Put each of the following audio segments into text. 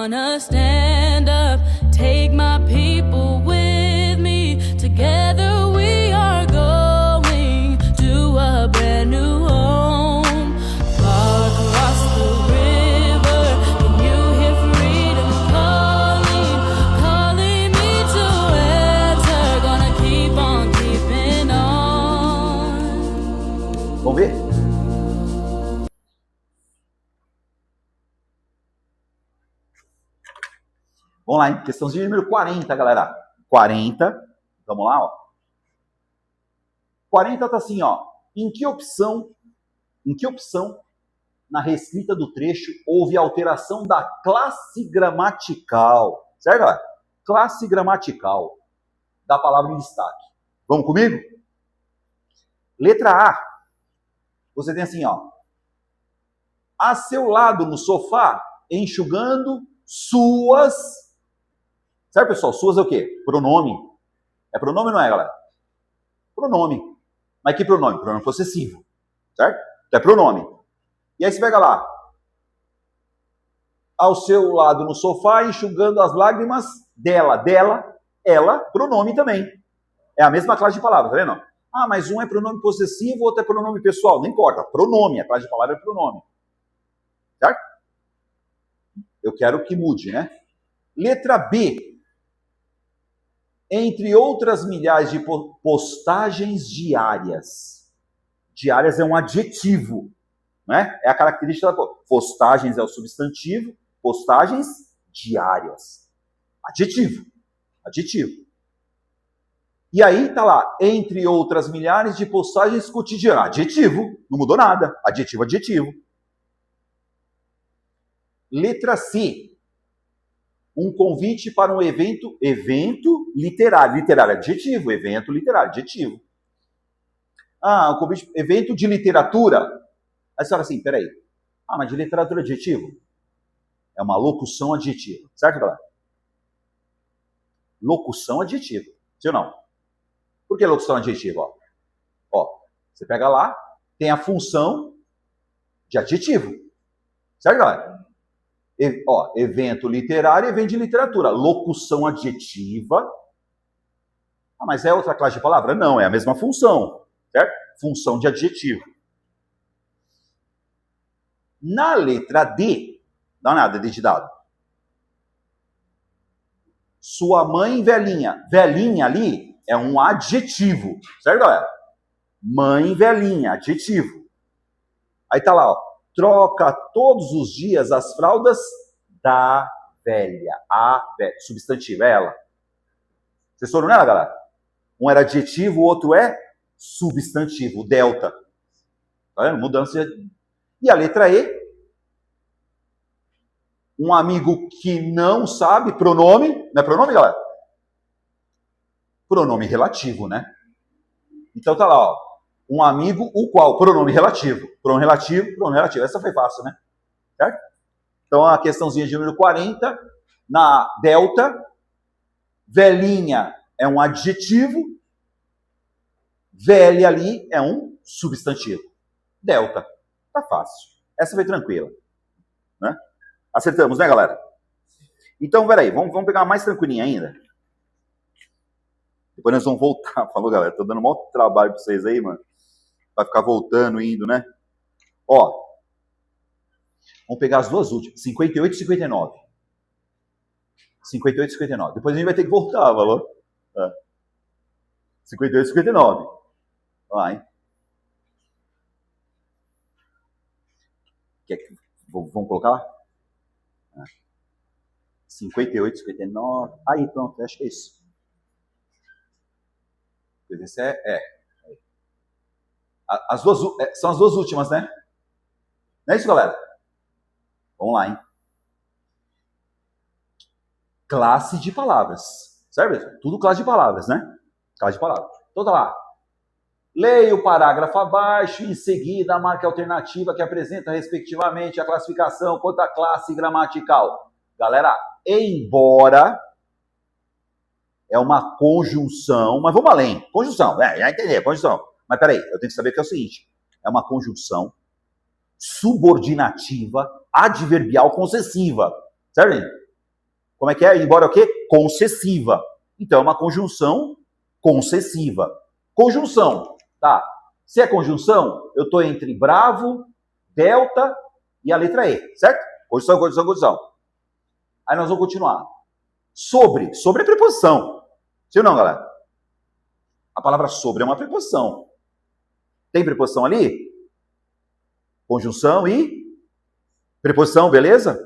gonna stand up, take my people with me. Together we are going to a brand new home. Far across the river, can you hear freedom calling, calling me to answer? Gonna keep on keeping on. Vamos ver? Vamos lá, hein? Questãozinha número 40, galera. 40. Vamos lá, ó. 40 tá assim, ó. Em que opção na reescrita do trecho houve alteração da classe gramatical? Certo, galera? Classe gramatical da palavra em destaque. Vamos comigo? Letra A. Você tem assim, ó. A seu lado no sofá, enxugando suas... Certo, pessoal? Suas é o quê? Pronome. É pronome ou não é, galera? Pronome. Mas que pronome? Pronome possessivo. Certo? Então é pronome. E aí você pega lá. Ao seu lado no sofá, enxugando as lágrimas dela. Dela, ela, pronome também. É a mesma classe de palavras, tá vendo? Ah, mas um é pronome possessivo, o outro é pronome pessoal. Não importa. Pronome. A classe de palavra é pronome. Certo? Eu quero que mude, né? Letra B. Entre outras milhares de postagens diárias. Diárias é um adjetivo, né? É a característica da postagens é o substantivo, postagens diárias. Adjetivo. Adjetivo. E aí tá lá, entre outras milhares de postagens cotidianas. Adjetivo, não mudou nada. Adjetivo, adjetivo. Letra C. Um convite para um evento literário. Literário, adjetivo. Evento literário, adjetivo. Ah, um convite, evento de literatura. Aí você fala assim, peraí. Ah, mas de literatura adjetivo? É uma locução adjetiva. Certo, galera? Locução adjetiva. Sim ou não? Por que locução adjetiva? Ó, você pega lá, tem a função de adjetivo. Certo, galera? Ó, evento literário, evento de literatura. Locução adjetiva. Ah, mas é outra classe de palavra? Não, é a mesma função. Certo? Função de adjetivo. Na letra D, dá uma olhada, D de dado. Sua mãe velhinha. Velhinha ali é um adjetivo. Certo, galera? Mãe velhinha, adjetivo. Aí tá lá, ó. Troca todos os dias as fraldas da velha. A velha. Substantivo, é ela. Vocês foram nela, galera? Um era adjetivo, o outro é substantivo, delta. Tá vendo? Mudança de... E a letra E. Um amigo que não sabe, pronome. Não é pronome, galera? Pronome relativo, né? Então tá lá, ó. Um amigo, o qual? Pronome relativo. Pronome relativo, pronome relativo. Essa foi fácil, né? Certo? Então, a questãozinha de número 40, na delta, velhinha é um adjetivo, velha ali é um substantivo. Delta. Tá fácil. Essa foi tranquila. Né? Acertamos, né, galera? Então, peraí, vamos pegar uma mais tranquilinha ainda. Depois nós vamos voltar. Falou, galera? Tô dando um maior trabalho pra vocês aí, mano. Vai ficar voltando, indo, né? Ó, vamos pegar as duas últimas, 58 e 59. 58 e 59. Depois a gente vai ter que voltar, falou? 58 e 59. Vai. Vamos colocar lá? 58 e 59. Aí, pronto, acho que é isso. Esse As duas, são as duas últimas, né? Não é isso, galera? Vamos lá, hein? Classe de palavras. Certo? Tudo classe de palavras, né? Classe de palavras. Então tá lá. Leia o parágrafo abaixo e em seguida a marca alternativa que apresenta respectivamente a classificação quanto à classe gramatical. Galera, embora é uma conjunção, mas vamos além. Conjunção, já entendeu, conjunção. Mas peraí, eu tenho que saber que é o seguinte. É uma conjunção subordinativa, adverbial concessiva. Certo? Como é que é? Embora o quê? Concessiva. Então, é uma conjunção concessiva. Conjunção, tá? Se é conjunção, eu estou entre bravo, delta e a letra E, certo? Conjunção, conjunção, conjunção. Aí nós vamos continuar. Sobre é preposição. Sim ou não, galera? A palavra sobre é uma preposição. Tem preposição ali? Conjunção e preposição, beleza?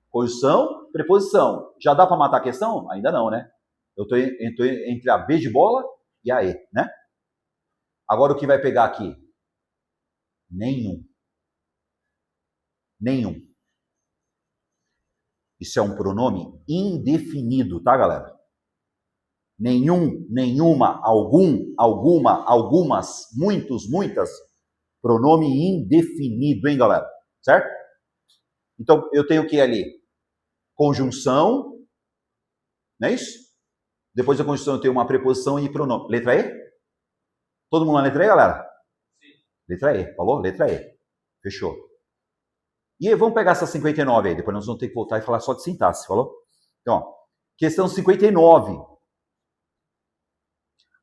Conjunção, preposição. Já dá para matar a questão? Ainda não, né? Eu estou entre a B de bola e a E, né? Agora o que vai pegar aqui? Nenhum. Nenhum. Isso é um pronome indefinido, tá, galera? Nenhum, nenhuma, algum, alguma, algumas, muitos, muitas. Pronome indefinido, hein, galera? Certo? Então, eu tenho o que ali? Conjunção, não é isso? Depois da conjunção eu tenho uma preposição e pronome. Letra E? Todo mundo na letra E, galera? Sim. Letra E, falou? Letra E. Fechou. E aí, vamos pegar essa 59 aí, depois nós vamos ter que voltar e falar só de sintaxe, falou? Então, ó, questão 59.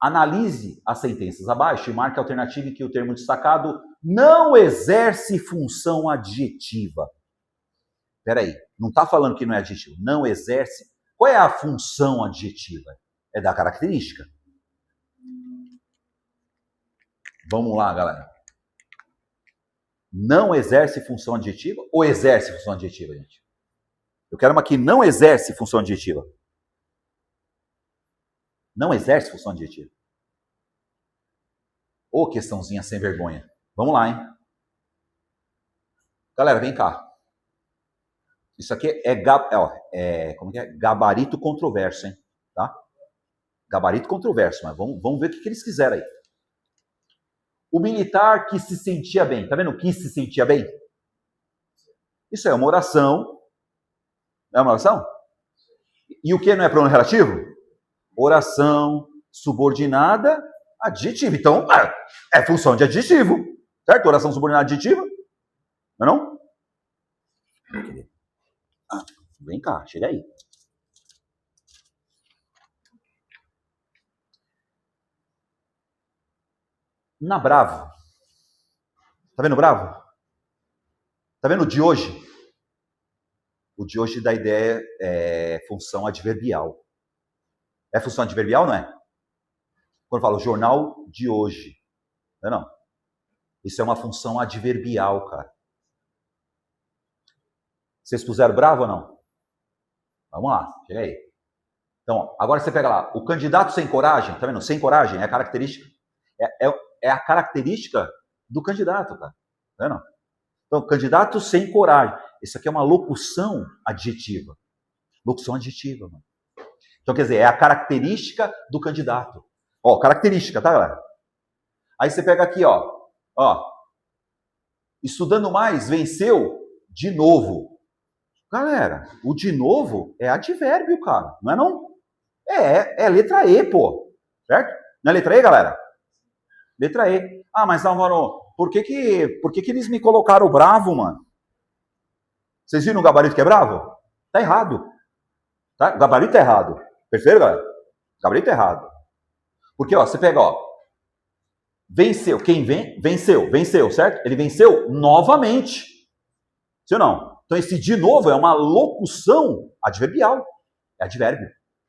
Analise as sentenças abaixo e marque a alternativa em que o termo destacado não exerce função adjetiva. Espera aí, não está falando que não é adjetivo, não exerce. Qual é a função adjetiva? É da característica. Vamos lá, galera. Não exerce função adjetiva ou exerce função adjetiva, gente? Eu quero uma que não exerce função adjetiva. Não exerce função adjetiva. Ô, questãozinha sem vergonha. Vamos lá, hein? Galera, vem cá. Isso aqui como que é? Gabarito controverso, hein? Tá? Gabarito controverso, mas vamos ver o que eles quiseram aí. O militar que se sentia bem. Tá vendo? Que se sentia bem? Isso é uma oração. Não é uma oração? E o que não é pronome relativo? Oração subordinada adjetiva. Então, é função de adjetivo. Certo? Oração subordinada adjetiva. Não é não? Vem cá, chega aí. Na Bravo. Tá vendo Bravo? Tá vendo o de hoje? O de hoje dá ideia função adverbial. É função adverbial, não é? Quando eu falo jornal de hoje. Não é não? Isso é uma função adverbial, cara. Vocês puseram bravo ou não? Vamos lá, chega aí. Então, agora você pega lá. O candidato sem coragem, tá vendo? Sem coragem é a característica. É a característica do candidato, cara. Tá vendo? Então, candidato sem coragem. Isso aqui é uma locução adjetiva. Locução adjetiva, mano. Então, quer dizer, é a característica do candidato. Ó, característica, tá, galera? Aí você pega aqui, ó. Estudando mais, venceu de novo. Galera, o de novo é advérbio, cara. Não é não? É letra E, pô. Certo? Não é letra E, galera? Letra E. Ah, mas Álvaro, por que eles me colocaram bravo, mano? Vocês viram o gabarito que é bravo? Tá errado. Tá? O gabarito é errado. Perfeito, galera? O gabarito é errado. Porque, ó, você pega, ó. Venceu. Quem vem? Venceu, certo? Ele venceu novamente. Sim ou não? Então, esse de novo é uma locução adverbial. É advérbio.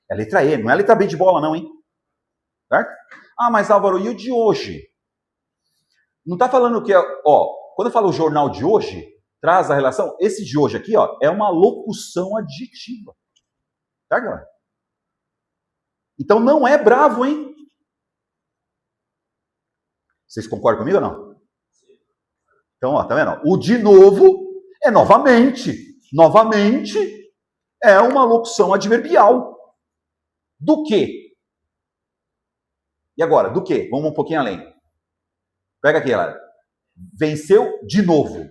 É letra E, não é letra B de bola, não, hein? Certo? Ah, mas Álvaro, e o de hoje? Não está falando que quando eu falo o jornal de hoje, traz a relação, esse de hoje aqui, ó, é uma locução adjetiva. Tá, galera? Então não é bravo, hein? Vocês concordam comigo ou não? Então, ó, tá vendo? O de novo é novamente. Novamente é uma locução adverbial. Do quê? E agora, do quê? Vamos um pouquinho além. Pega aqui, galera. Venceu de novo.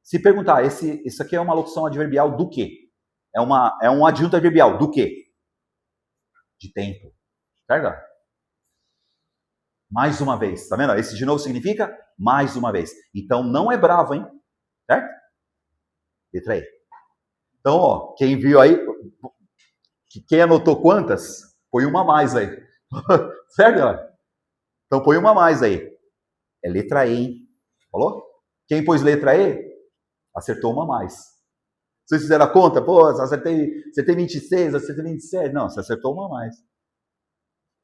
Se perguntar, isso aqui é uma locução adverbial do quê? É um adjunto adverbial do quê? De tempo. Certo? Mais uma vez. Tá vendo? Esse de novo significa mais uma vez. Então não é bravo, hein? Certo? Letra E. Então, ó, quem viu aí, quem anotou quantas, põe uma a mais aí. Certo, galera? Então põe uma a mais aí. É letra E, hein? Falou? Quem pôs letra E, acertou uma a mais. Vocês fizeram a conta? Pô, acertei 26, acertei 27. Não, você acertou uma a mais.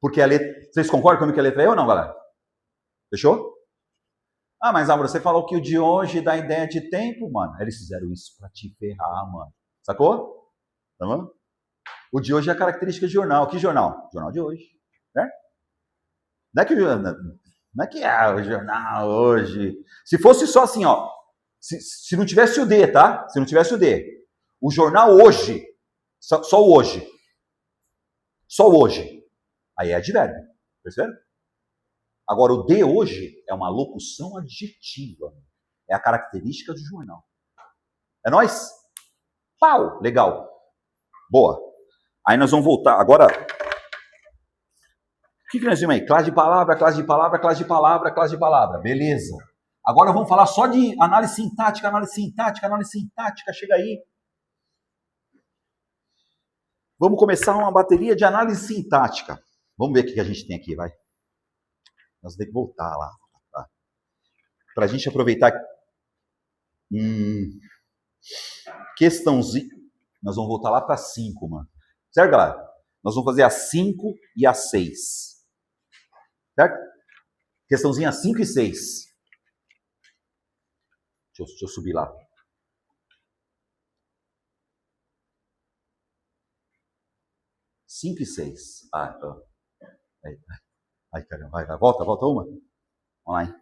Porque a letra... Vocês concordam comigo que é letra E ou não, galera? Fechou? Ah, mas Álvaro, você falou que o de hoje dá ideia de tempo, mano. Eles fizeram isso pra te ferrar, mano. Sacou? Tá vendo? O de hoje é a característica de jornal. Que jornal? Jornal de hoje. Né? Não é que é o jornal hoje. Se fosse só assim, ó. Se não tivesse o D, tá? Se não tivesse o D. O jornal hoje. Só o hoje. Só o hoje. Aí é advérbio. Perceberam? Agora, o de hoje é uma locução adjetiva. É a característica do jornal. É nóis? Pau! Legal. Boa. Aí nós vamos voltar. Agora, o que nós vimos aí? Classe de palavra, classe de palavra, classe de palavra, classe de palavra. Beleza. Agora vamos falar só de análise sintática, análise sintática, análise sintática. Chega aí. Vamos começar uma bateria de análise sintática. Vamos ver o que a gente tem aqui, vai. Nós temos que voltar lá. Tá? Para a gente aproveitar. Questãozinha. Nós vamos voltar lá para 5, mano. Certo, galera? Nós vamos fazer a 5 e a 6. Certo? Questãozinha 5 e 6. Deixa eu subir lá. Cinco e 6. Ai, caramba. Vai. Volta uma. Vamos lá, hein?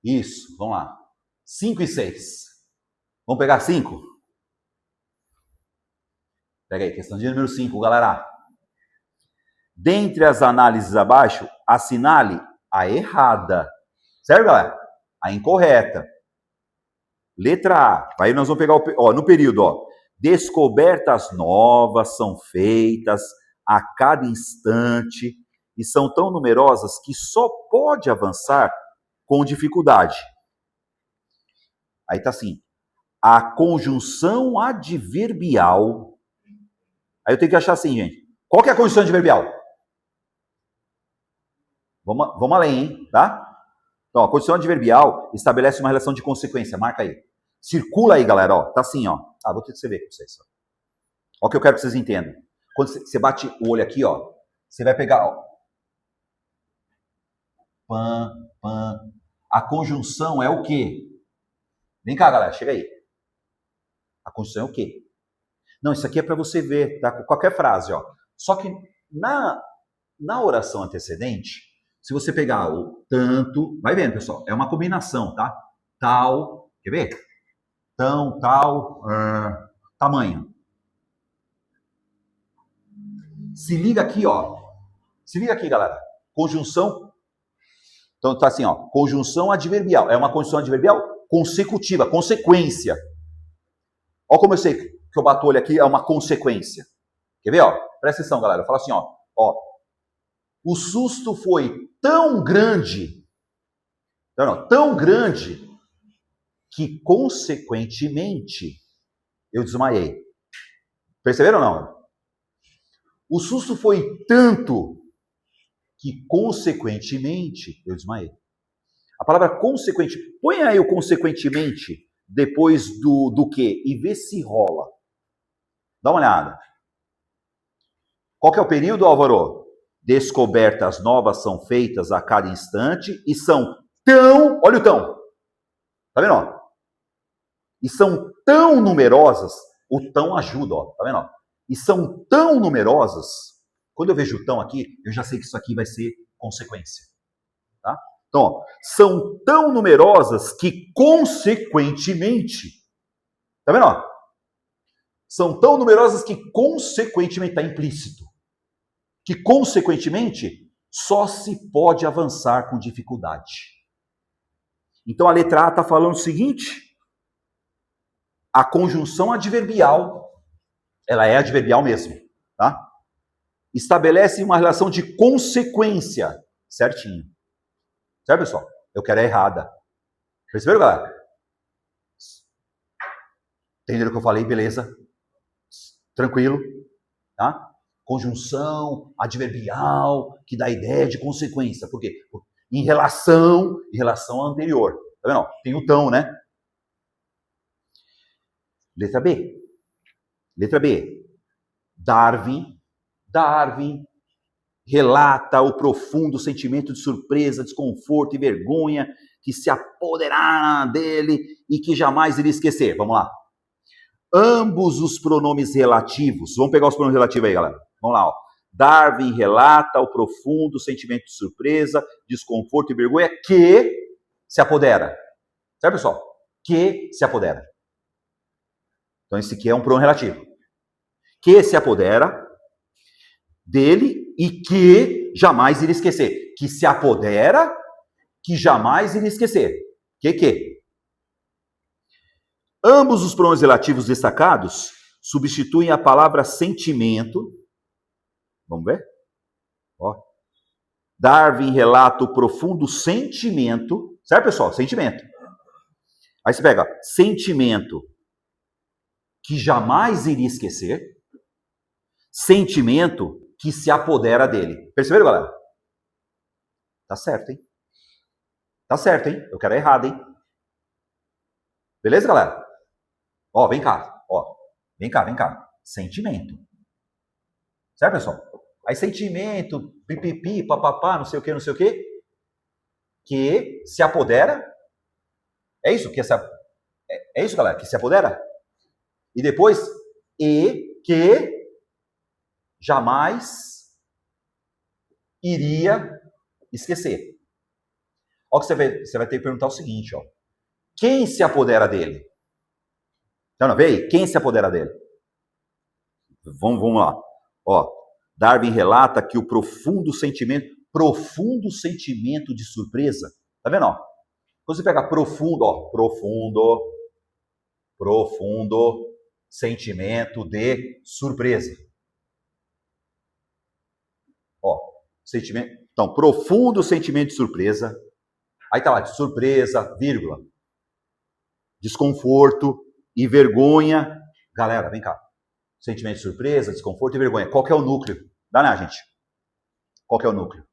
Isso, vamos lá. 5 e 6. Vamos pegar 5? Pega aí, questão de número 5, galera. Dentre as análises abaixo, assinale a errada. Certo, galera? A incorreta. Letra A. Aí nós vamos pegar no período, ó. Descobertas novas são feitas a cada instante e são tão numerosas que só pode avançar com dificuldade. Aí tá assim. A conjunção adverbial. Aí eu tenho que achar assim, gente. Qual que é a conjunção adverbial? Vamos além, hein? Tá? Então, a conjunção adverbial estabelece uma relação de consequência. Marca aí. Circula aí, galera. Ó. Tá assim, ó. Vou ter que ver com vocês. Ó o que eu quero que vocês entendam. Quando você bate o olho aqui, ó. Você vai pegar, ó. Pan. A conjunção é o quê? Vem cá, galera. Chega aí. A conjunção é o quê? Não, isso aqui é para você ver, tá? Com qualquer frase, ó. Só que na oração antecedente, se você pegar o tanto, vai vendo, pessoal, é uma combinação, tá? Tal, quer ver? Tão, tal, tamanho. Se liga aqui, ó. Se liga aqui, galera. Conjunção. Então tá assim, ó. Conjunção adverbial. É uma conjunção adverbial consecutiva, consequência. Ó como eu sei que eu bato o olho aqui, é uma consequência. Quer ver, ó? Presta atenção, galera. Eu falo assim, ó. O susto foi tão grande, tão grande, que, consequentemente, eu desmaiei. Perceberam ou não? O susto foi tanto que, consequentemente, eu desmaiei. A palavra consequente, põe aí o consequentemente depois do quê? E vê se rola. Dá uma olhada. Qual que é o período, Álvaro? Descobertas novas são feitas a cada instante e são tão... Olha o tão. Tá vendo? Ó? E são tão numerosas. O tão ajuda, ó. Tá vendo? Ó? E são tão numerosas. Quando eu vejo o tão aqui, eu já sei que isso aqui vai ser consequência. Tá? Então, ó, são tão numerosas que, consequentemente... Tá vendo? Ó? São tão numerosas que, consequentemente, está implícito. Que, consequentemente, só se pode avançar com dificuldade. Então, a letra A está falando o seguinte: a conjunção adverbial, ela é adverbial mesmo, tá? Estabelece uma relação de consequência, certinho. Certo, pessoal? Eu quero a errada. Perceberam, galera? Entenderam o que eu falei? Beleza? Tranquilo? Tá? Conjunção adverbial que dá ideia de consequência. Por quê? Em relação à anterior. Tá vendo? Tem o tão, né? Letra B. Letra B. Darwin relata o profundo sentimento de surpresa, desconforto e vergonha que se apoderaram dele e que jamais iria esquecer. Vamos lá. Ambos os pronomes relativos. Vamos pegar os pronomes relativos aí, galera. Vamos lá, ó. Darwin relata o profundo sentimento de surpresa, desconforto e vergonha que se apodera. Certo, pessoal? Que se apodera. Então, esse aqui é um pronome relativo. Que se apodera dele e que jamais iria esquecer. Que se apodera, que jamais iria esquecer. Que? Ambos os pronomes relativos destacados substituem a palavra sentimento. Vamos ver? Ó. Darwin relata o profundo sentimento. Certo, pessoal? Sentimento. Aí você pega sentimento que jamais iria esquecer. Sentimento que se apodera dele. Perceberam, galera? Tá certo, hein? Tá certo, hein? Eu quero errado, hein? Beleza, galera? Ó, vem cá. Ó, vem cá. Sentimento. Certo, pessoal? Aí sentimento, pipipi, papapá, não sei o quê. Que se apodera. É isso? É isso, galera? Que se apodera? E depois, e que jamais iria esquecer. Ó, que você vai ter que perguntar o seguinte, ó. Quem se apodera dele? Não, veio? Quem se apodera dele? Vamos lá. Ó, Darwin relata que o profundo sentimento de surpresa, tá vendo, ó? Quando você pega profundo, ó, profundo sentimento de surpresa. Ó, sentimento, então, profundo sentimento de surpresa. Aí tá lá, de surpresa, vírgula. Desconforto e vergonha. Galera, vem cá. Sentimento de surpresa, desconforto e vergonha. Qual que é o núcleo? Dá, né, gente? Qual que é o núcleo?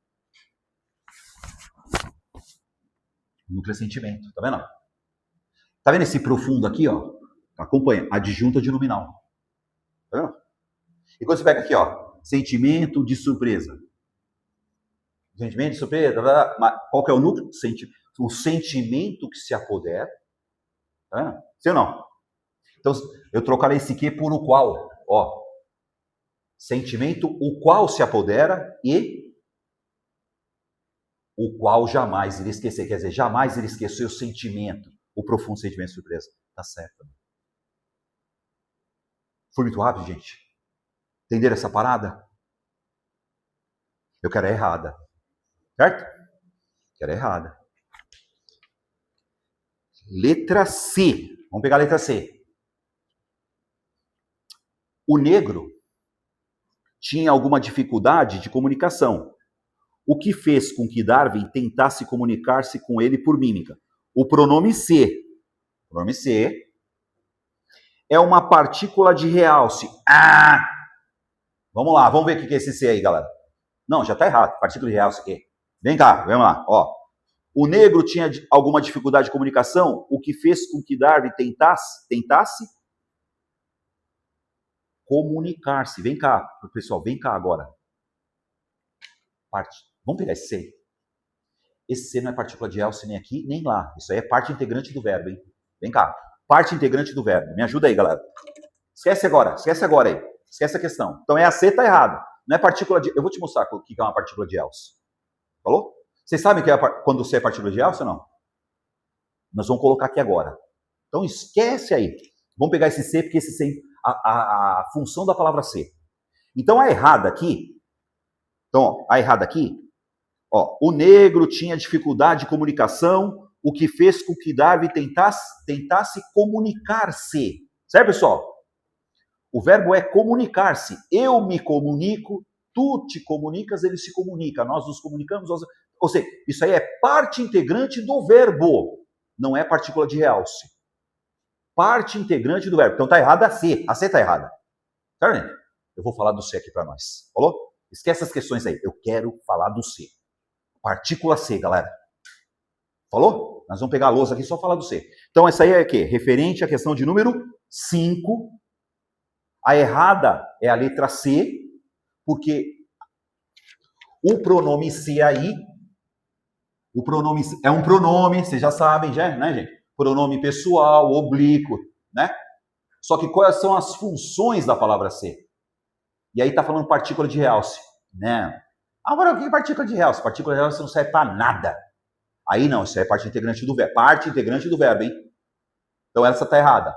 O núcleo é sentimento, tá vendo? Tá vendo esse profundo aqui, ó? Acompanha, adjunta de nominal. Tá vendo? E quando você pega aqui, ó, sentimento de surpresa. Sentimento de surpresa, qual que é o núcleo? O sentimento que se apodera. Tá vendo? Sim ou não? Então, eu trocarei esse aqui por o qual. Ó, sentimento, o qual se apodera e o qual jamais iria esquecer. Quer dizer, jamais iria esquecer o sentimento, o profundo sentimento de surpresa. Tá certo. Foi muito rápido, gente? Entenderam essa parada? Eu quero a errada. Certo? Quero a errada. Letra C. Vamos pegar a letra C. O negro tinha alguma dificuldade de comunicação, o que fez com que Darwin tentasse comunicar-se com ele por mímica. O pronome C é uma partícula de realce. Ah! Vamos lá, vamos ver o que é esse C aí, galera. Não, já está errado. Partícula de realce aqui. Vem cá, vamos lá. Ó. O negro tinha alguma dificuldade de comunicação, o que fez com que Darwin tentasse comunicar-se. Vem cá, pessoal, vem cá agora. Vamos pegar esse C. Esse C não é partícula de realce nem aqui, nem lá. Isso aí é parte integrante do verbo, hein? Vem cá. Parte integrante do verbo. Me ajuda aí, galera. Esquece agora aí. Esquece a questão. Então, a C tá errado. Não é partícula de... Eu vou te mostrar o que é uma partícula de realce. Falou? Vocês sabem que quando C é partícula de realce ou não? Nós vamos colocar aqui agora. Então, esquece aí. Vamos pegar esse C, porque esse C a função da palavra ser. Então, a errada aqui, ó, o negro tinha dificuldade de comunicação, o que fez com que Darwin tentasse comunicar-se. Certo, pessoal? O verbo é comunicar-se. Eu me comunico, tu te comunicas, ele se comunica. Nós nos comunicamos. Ou seja, isso aí é parte integrante do verbo. Não é partícula de realce. parte integrante do verbo. Então tá errada a C. A C tá errada. Certo, gente? Eu vou falar do C aqui para nós. Falou? Esquece as questões aí. Eu quero falar do C. Partícula C, galera. Falou? Nós vamos pegar a lousa aqui e só falar do C. Então essa aí é o quê? Referente à questão de número 5. A errada é a letra C, porque o pronome C aí, o pronome é um pronome, vocês já sabem, já, né, gente? Pronome pessoal, oblíquo, né? Só que quais são as funções da palavra ser? E aí tá falando partícula de realce. Não. Agora, o que é partícula de realce? Partícula de realce não serve para nada. Aí não, isso é parte integrante do verbo. Parte integrante do verbo, hein? Então essa tá errada.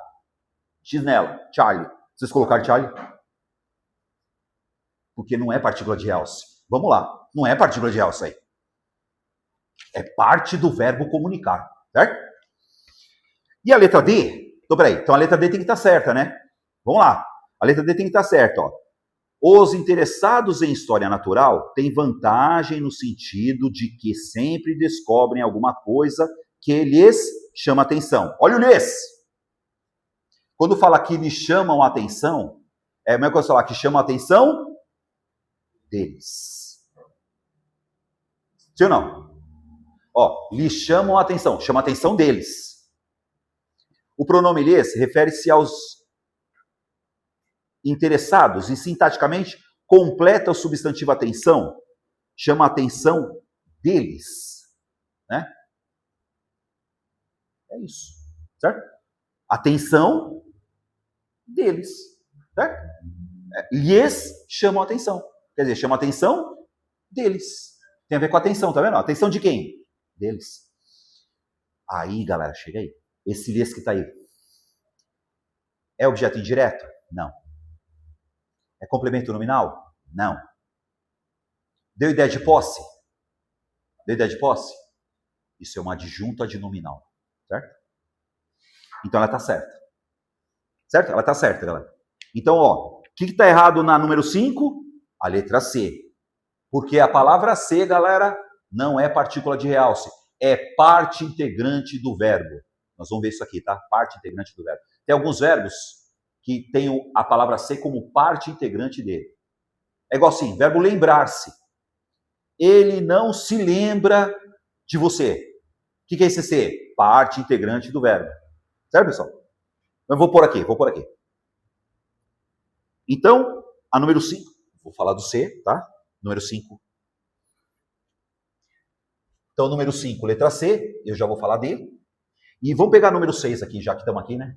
X nela, Charlie. Vocês colocaram Charlie? Porque não é partícula de realce. Vamos lá. Não é partícula de realce aí. É parte do verbo comunicar, certo? E a letra D? Então, peraí. Então a letra D tem que estar certa, né? Vamos lá. A letra D tem que estar certa, ó. Os interessados em história natural têm vantagem no sentido de que sempre descobrem alguma coisa que lhes chama atenção. Olha o lhes. Quando fala que lhes chamam a atenção, é a mesma coisa falar que chama a atenção deles. Sim ou não? Ó, lhes chamam a atenção, chama a atenção deles. O pronome lhes refere-se aos interessados e sintaticamente completa o substantivo atenção, chama a atenção deles, né? É isso, certo? Atenção deles, certo? Lhes chamam a atenção, quer dizer, chama a atenção deles. Tem a ver com atenção, tá vendo? Atenção de quem? Deles. Aí, galera, chega aí. Esse lhes que tá aí é objeto indireto? Não. É complemento nominal? Não. Deu ideia de posse? Deu ideia de posse? Isso é uma adjunta de nominal, certo? Então ela está certa. Certo? Ela está certa, galera. Então, ó, o que está errado na número 5? A letra C. Porque a palavra C, galera, não é partícula de realce. É parte integrante do verbo. Nós vamos ver isso aqui, tá? Parte integrante do verbo. Tem alguns verbos que tem a palavra ser como parte integrante dele. É igual assim, verbo lembrar-se. Ele não se lembra de você. O que é esse ser? Parte integrante do verbo. Certo, pessoal? Eu vou pôr aqui. Então, a número 5, vou falar do C, tá? Número 5. Então, número 5, letra C, eu já vou falar dele. E vamos pegar o número 6 aqui, já que estamos aqui, né?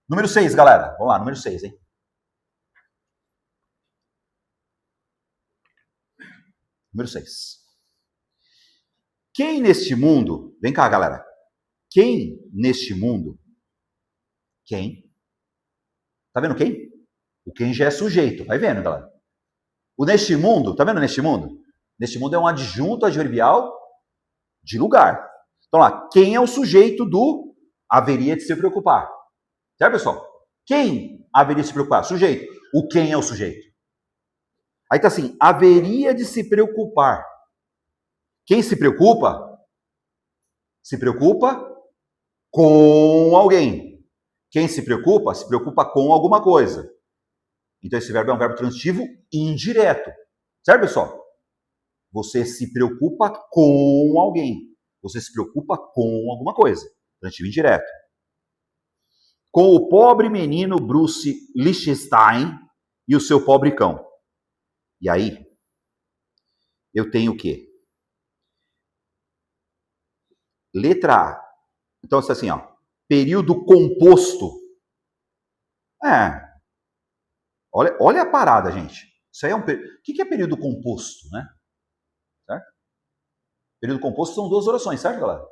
Número 6, galera. Vamos lá, número 6, hein? Número 6. Quem neste mundo... Vem cá, galera. Quem neste mundo... Quem? Tá vendo quem? O quem já é sujeito. Vai vendo, galera. O neste mundo... Tá vendo neste mundo? Neste mundo é um adjunto adverbial de lugar. Então lá, quem é o sujeito do haveria de se preocupar? Certo, pessoal? Quem haveria de se preocupar? Sujeito. O quem é o sujeito? Aí tá assim, haveria de se preocupar. Quem se preocupa? Se preocupa com alguém. Quem se preocupa com alguma coisa. Então esse verbo é um verbo transitivo indireto. Certo, pessoal? Você se preocupa com alguém. Você se preocupa com alguma coisa. Transitivo indireto. Com o pobre menino Bruce Lichtenstein e o seu pobre cão. E aí, eu tenho o quê? Letra A. Então, é assim, ó. Período composto. Olha a parada, gente. Isso aí é um período. O que é período composto, né? Certo? Período composto são 2 orações, certo, galera?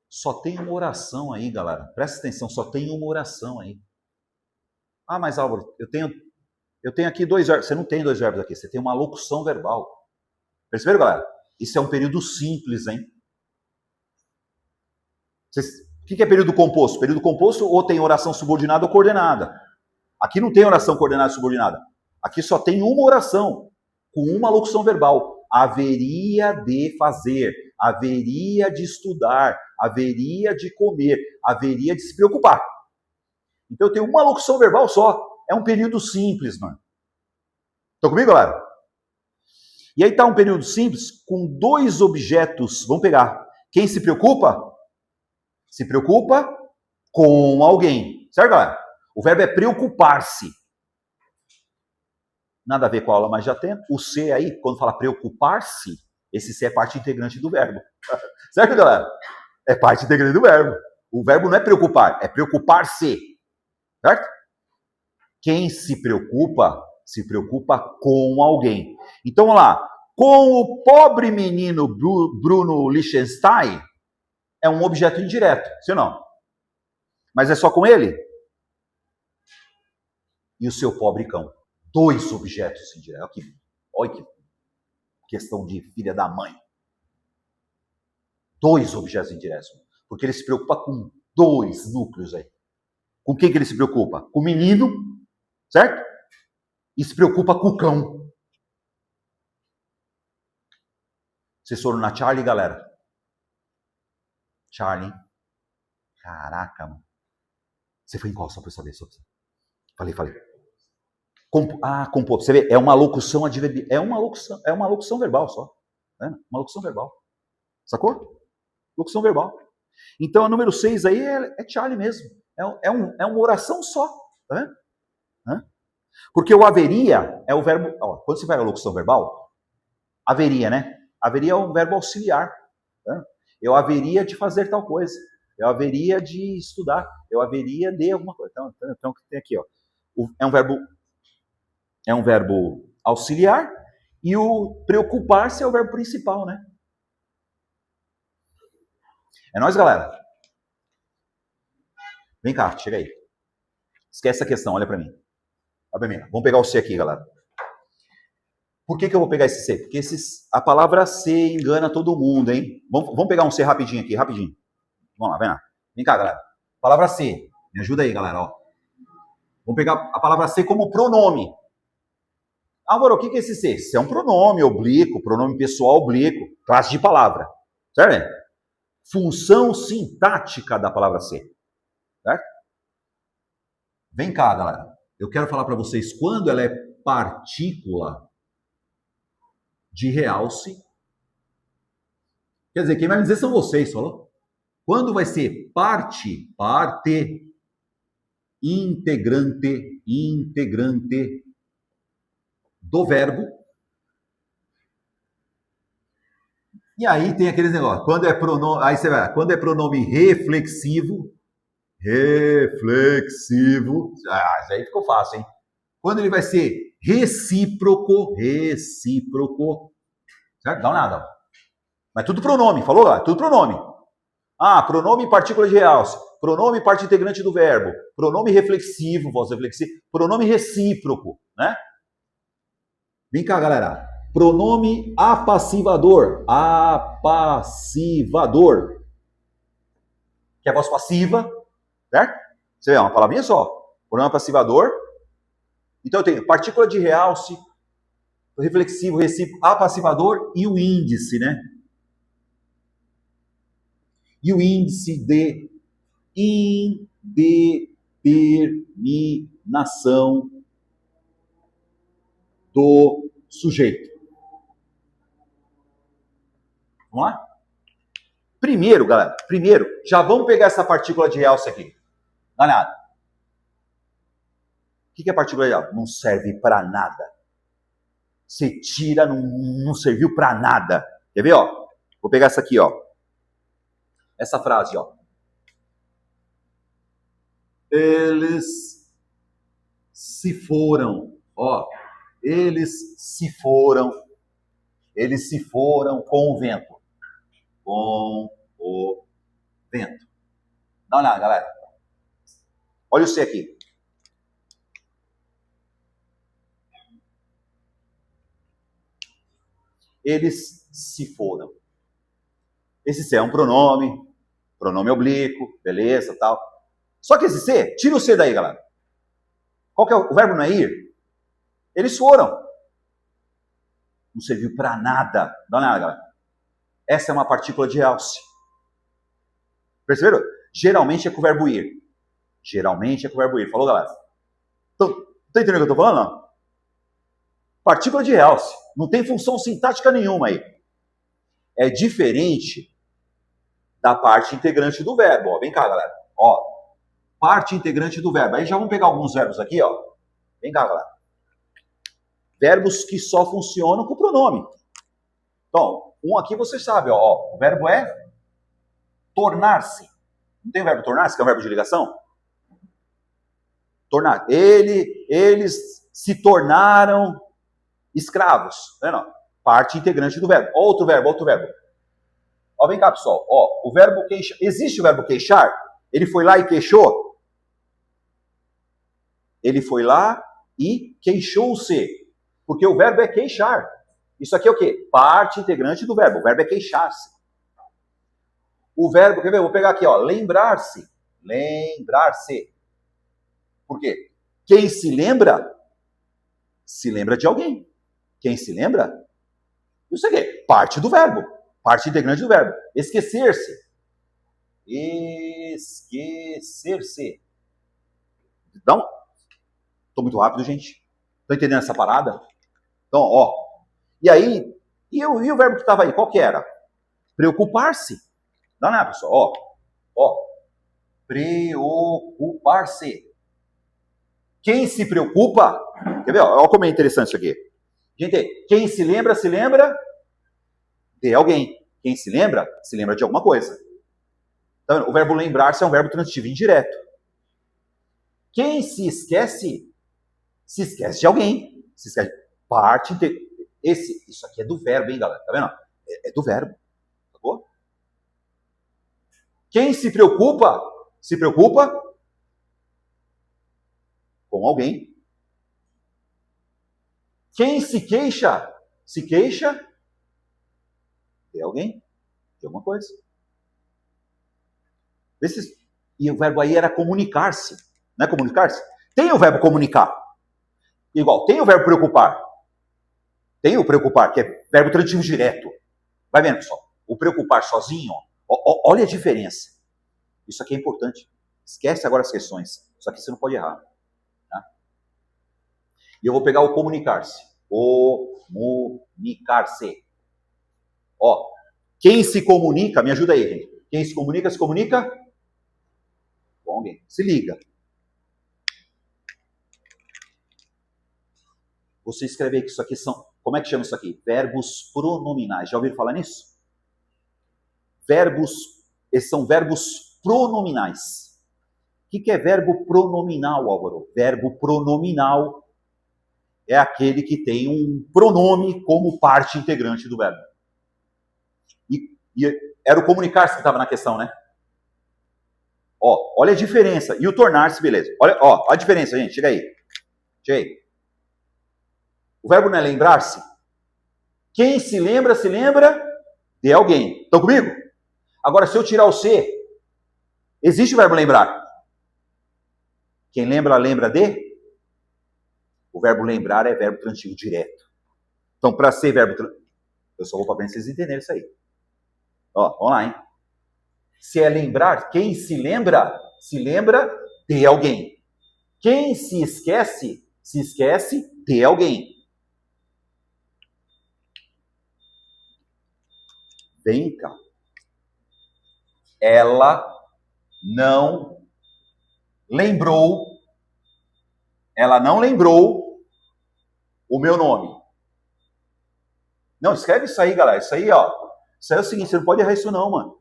Só tem uma oração aí, galera. Presta atenção, só tem uma oração aí. Ah, mas Álvaro, eu tenho aqui 2 verbos. Você não tem 2 verbos aqui, você tem uma locução verbal. Perceberam, galera? Isso é um período simples, hein? O que é período composto? Período composto ou tem oração subordinada ou coordenada. Aqui não tem oração coordenada e subordinada. Aqui só tem uma oração, com uma locução verbal. Haveria de fazer, haveria de estudar, haveria de comer, haveria de se preocupar. Então eu tenho uma locução verbal só. É um período simples, mano. Estão comigo, galera? E aí está um período simples com dois objetos. Vamos pegar. Quem se preocupa? Se preocupa com alguém. Certo, galera? O verbo é preocupar-se. Nada a ver com a aula, mas já tem. O C aí, quando fala preocupar-se, esse C é parte integrante do verbo. Certo, galera? É parte integrante do verbo. O verbo não é preocupar, é preocupar-se. Certo? Quem se preocupa com alguém. Então, vamos lá. Com o pobre menino Bruno Lichtenstein, é um objeto indireto, sim ou não? Mas é só com ele? E o seu pobre cão? Dois objetos indiretos. Olha que questão de filha da mãe. Dois objetos indiretos. Porque ele se preocupa com dois núcleos aí. Com quem que ele se preocupa? Com o menino, certo? E se preocupa com o cão. Vocês foram na Charlie, galera? Charlie. Caraca, mano. Você foi em qual? Só para eu saber. Falei. Compor. Você vê, é uma locução adverbial. É uma locução verbal só. Né? Uma locução verbal. Sacou? Locução verbal. Então, a número 6 aí é Charlie mesmo. É uma oração só. Tá vendo? Porque o haveria é o verbo... Ó, quando você vai à locução verbal, haveria, né? Haveria é um verbo auxiliar. Tá? Eu haveria de fazer tal coisa. Eu haveria de estudar. Eu haveria de alguma coisa. Então tem aqui, ó. É um verbo auxiliar e o preocupar-se é o verbo principal, né? É nóis, galera? Vem cá, chega aí. Esquece essa questão, olha pra mim. Olha pra mim. Vamos pegar o C aqui, galera. Por que eu vou pegar esse C? Porque a palavra C engana todo mundo, hein? Vamos pegar um C rapidinho aqui, rapidinho. Vamos lá, vem lá. Vem cá, galera. Palavra C. Me ajuda aí, galera. Ó. Vamos pegar a palavra C como pronome. Agora, o que é esse C? C é um pronome oblíquo, pronome pessoal oblíquo, classe de palavra. Certo? Função sintática da palavra C. Certo? Vem cá, galera. Eu quero falar para vocês quando ela é partícula de realce. Quer dizer, quem vai me dizer são vocês, falou? Quando vai ser parte, integrante do verbo. E aí tem aqueles negócios. Quando é pronome, aí você vai, quando é pronome reflexivo, isso aí ficou fácil, hein? Quando ele vai ser recíproco, certo? Dá nada. Mas tudo pronome, falou lá? Tudo pronome. Pronome partícula de realce, pronome parte integrante do verbo, pronome reflexivo, voz reflexiva, pronome recíproco, né? Vem cá, galera. Pronome apassivador, que é a voz passiva, certo? Você vê, é uma palavrinha só. Pronome apassivador. Então eu tenho partícula de realce, reflexivo, recíproco, apassivador e o índice, né? E o índice de indeterminação do sujeito. Vamos lá? Primeiro, galera, já vamos pegar essa partícula de realce aqui. Não é nada. O que é partícula de realce? Não serve para nada. Você tira, não serviu para nada. Quer ver, ó? Vou pegar essa aqui, ó. Essa frase, ó. Eles se foram, ó. Eles se foram com o vento. Com o vento. Dá uma olhada, galera. Olha o C aqui. Eles se foram. Esse C é um pronome oblíquo, beleza, tal. Só que esse C, tira o C daí, galera. Qual que é o verbo não é ir? Eles foram. Não serviu para nada. Dá uma olhada, galera. Essa é uma partícula de realce. Perceberam? Geralmente é com o verbo ir. Geralmente é com o verbo ir. Falou, galera? Então, tá entendendo o que eu tô falando? Não? Partícula de realce. Não tem função sintática nenhuma aí. É diferente da parte integrante do verbo. Ó, vem cá, galera. Ó, parte integrante do verbo. Aí já vamos pegar alguns verbos aqui, ó. Vem cá, galera. Verbos que só funcionam com o pronome. Então, um aqui você sabe, ó. O verbo é tornar-se. Não tem o verbo tornar-se, que é um verbo de ligação? Tornar. Eles se tornaram escravos. Não é não? Parte integrante do verbo. Outro verbo. Ó, vem cá, pessoal. Ó, o verbo queixar. Existe o verbo queixar? Ele foi lá e queixou? Ele foi lá e queixou-se. Porque o verbo é queixar. Isso aqui é o quê? Parte integrante do verbo. O verbo é queixar-se. O verbo, quer ver? Eu vou pegar aqui, ó. Lembrar-se. Lembrar-se. Por quê? Quem se lembra de alguém. Quem se lembra? Isso aqui é parte do verbo. Parte integrante do verbo. Esquecer-se. Esquecer-se. Então, estou muito rápido, gente. Estão entendendo essa parada? Então, ó. E aí, e o verbo que estava aí, qual que era? Preocupar-se. Dá nada, pessoal. Ó. Preocupar-se. Quem se preocupa... Quer ver? Olha como é interessante isso aqui. Gente, quem se lembra de alguém. Quem se lembra de alguma coisa. Tá vendo? O verbo lembrar-se é um verbo transitivo indireto. Quem se esquece de alguém. Se esquece de parte inteira. Isso aqui é do verbo, hein, galera? Tá vendo? É do verbo. Tá bom? Quem se preocupa com alguém. Quem se queixa de alguém, de alguma coisa. E o verbo aí era comunicar-se. Não é comunicar-se? Tem o verbo comunicar. Igual, tem o verbo preocupar. Tem o preocupar, que é verbo transitivo direto. Vai vendo, pessoal? O preocupar sozinho, ó, olha a diferença. Isso aqui é importante. Esquece agora as questões. Isso aqui você não pode errar. Tá? E eu vou pegar o comunicar-se. Comunicar-se. Ó, quem se comunica, me ajuda aí, gente. Quem se comunica com alguém. Se liga. Você escreve aí que isso aqui são... Como é que chama isso aqui? Verbos pronominais. Já ouviram falar nisso? Esses são verbos pronominais. O que é verbo pronominal, Álvaro? Verbo pronominal é aquele que tem um pronome como parte integrante do verbo. E era o comunicar-se que estava na questão, né? Ó, olha a diferença. E o tornar-se, beleza. Olha, ó, a diferença, gente. Chega aí. O verbo não é lembrar-se? Quem se lembra de alguém. Estão comigo? Agora, se eu tirar o se, existe o verbo lembrar. Quem lembra de? O verbo lembrar é verbo transitivo direto. Então, para ser verbo... Eu só vou para ver se vocês entenderam isso aí. Ó, vamos lá, hein? Se é lembrar, quem se lembra de alguém. Quem se esquece de alguém. Vem cá. Ela não lembrou o meu nome. Não, escreve isso aí, galera. Isso aí, ó. Isso aí é o seguinte, você não pode errar isso não, mano.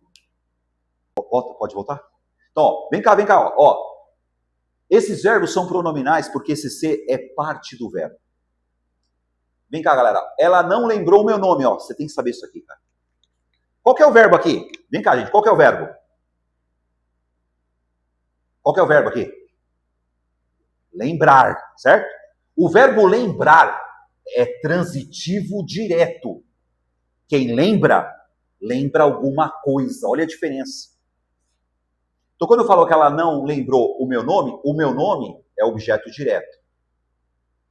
Pode voltar? Então, ó, vem cá, ó. Esses verbos são pronominais porque esse ser é parte do verbo. Vem cá, galera. Ela não lembrou o meu nome, ó. Você tem que saber isso aqui, cara. Qual que é o verbo aqui? Vem cá, gente. Qual que é o verbo? Qual que é o verbo aqui? Lembrar, certo? O verbo lembrar é transitivo direto. Quem lembra alguma coisa. Olha a diferença. Então, quando eu falo que ela não lembrou o meu nome é objeto direto.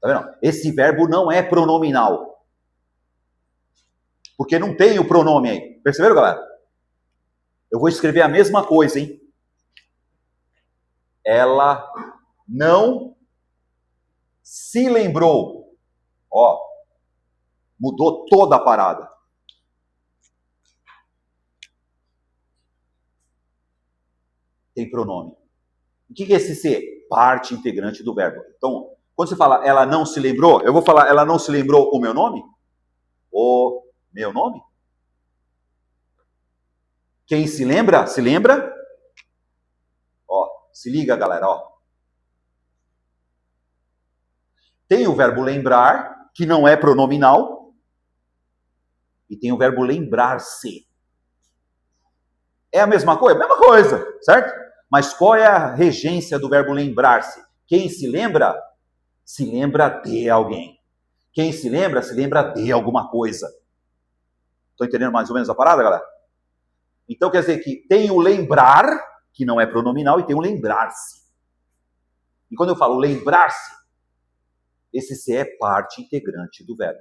Tá vendo? Esse verbo não é pronominal. Porque não tem o pronome aí. Perceberam, galera? Eu vou escrever a mesma coisa, hein? Ela não se lembrou. Ó, mudou toda a parada. Tem pronome. O que é esse ser? Parte integrante do verbo. Então, quando você fala ela não se lembrou, eu vou falar ela não se lembrou o meu nome? O meu nome? Quem se lembra? Se lembra? Ó, se liga, galera, ó. Tem o verbo lembrar, que não é pronominal, e tem o verbo lembrar-se. É a mesma coisa? Mesma coisa, certo? Mas qual é a regência do verbo lembrar-se? Quem se lembra de alguém. Quem se lembra de alguma coisa. Estão entendendo mais ou menos a parada, galera? Então quer dizer que tem o lembrar, que não é pronominal, e tem o lembrar-se. E quando eu falo lembrar-se, esse se é parte integrante do verbo.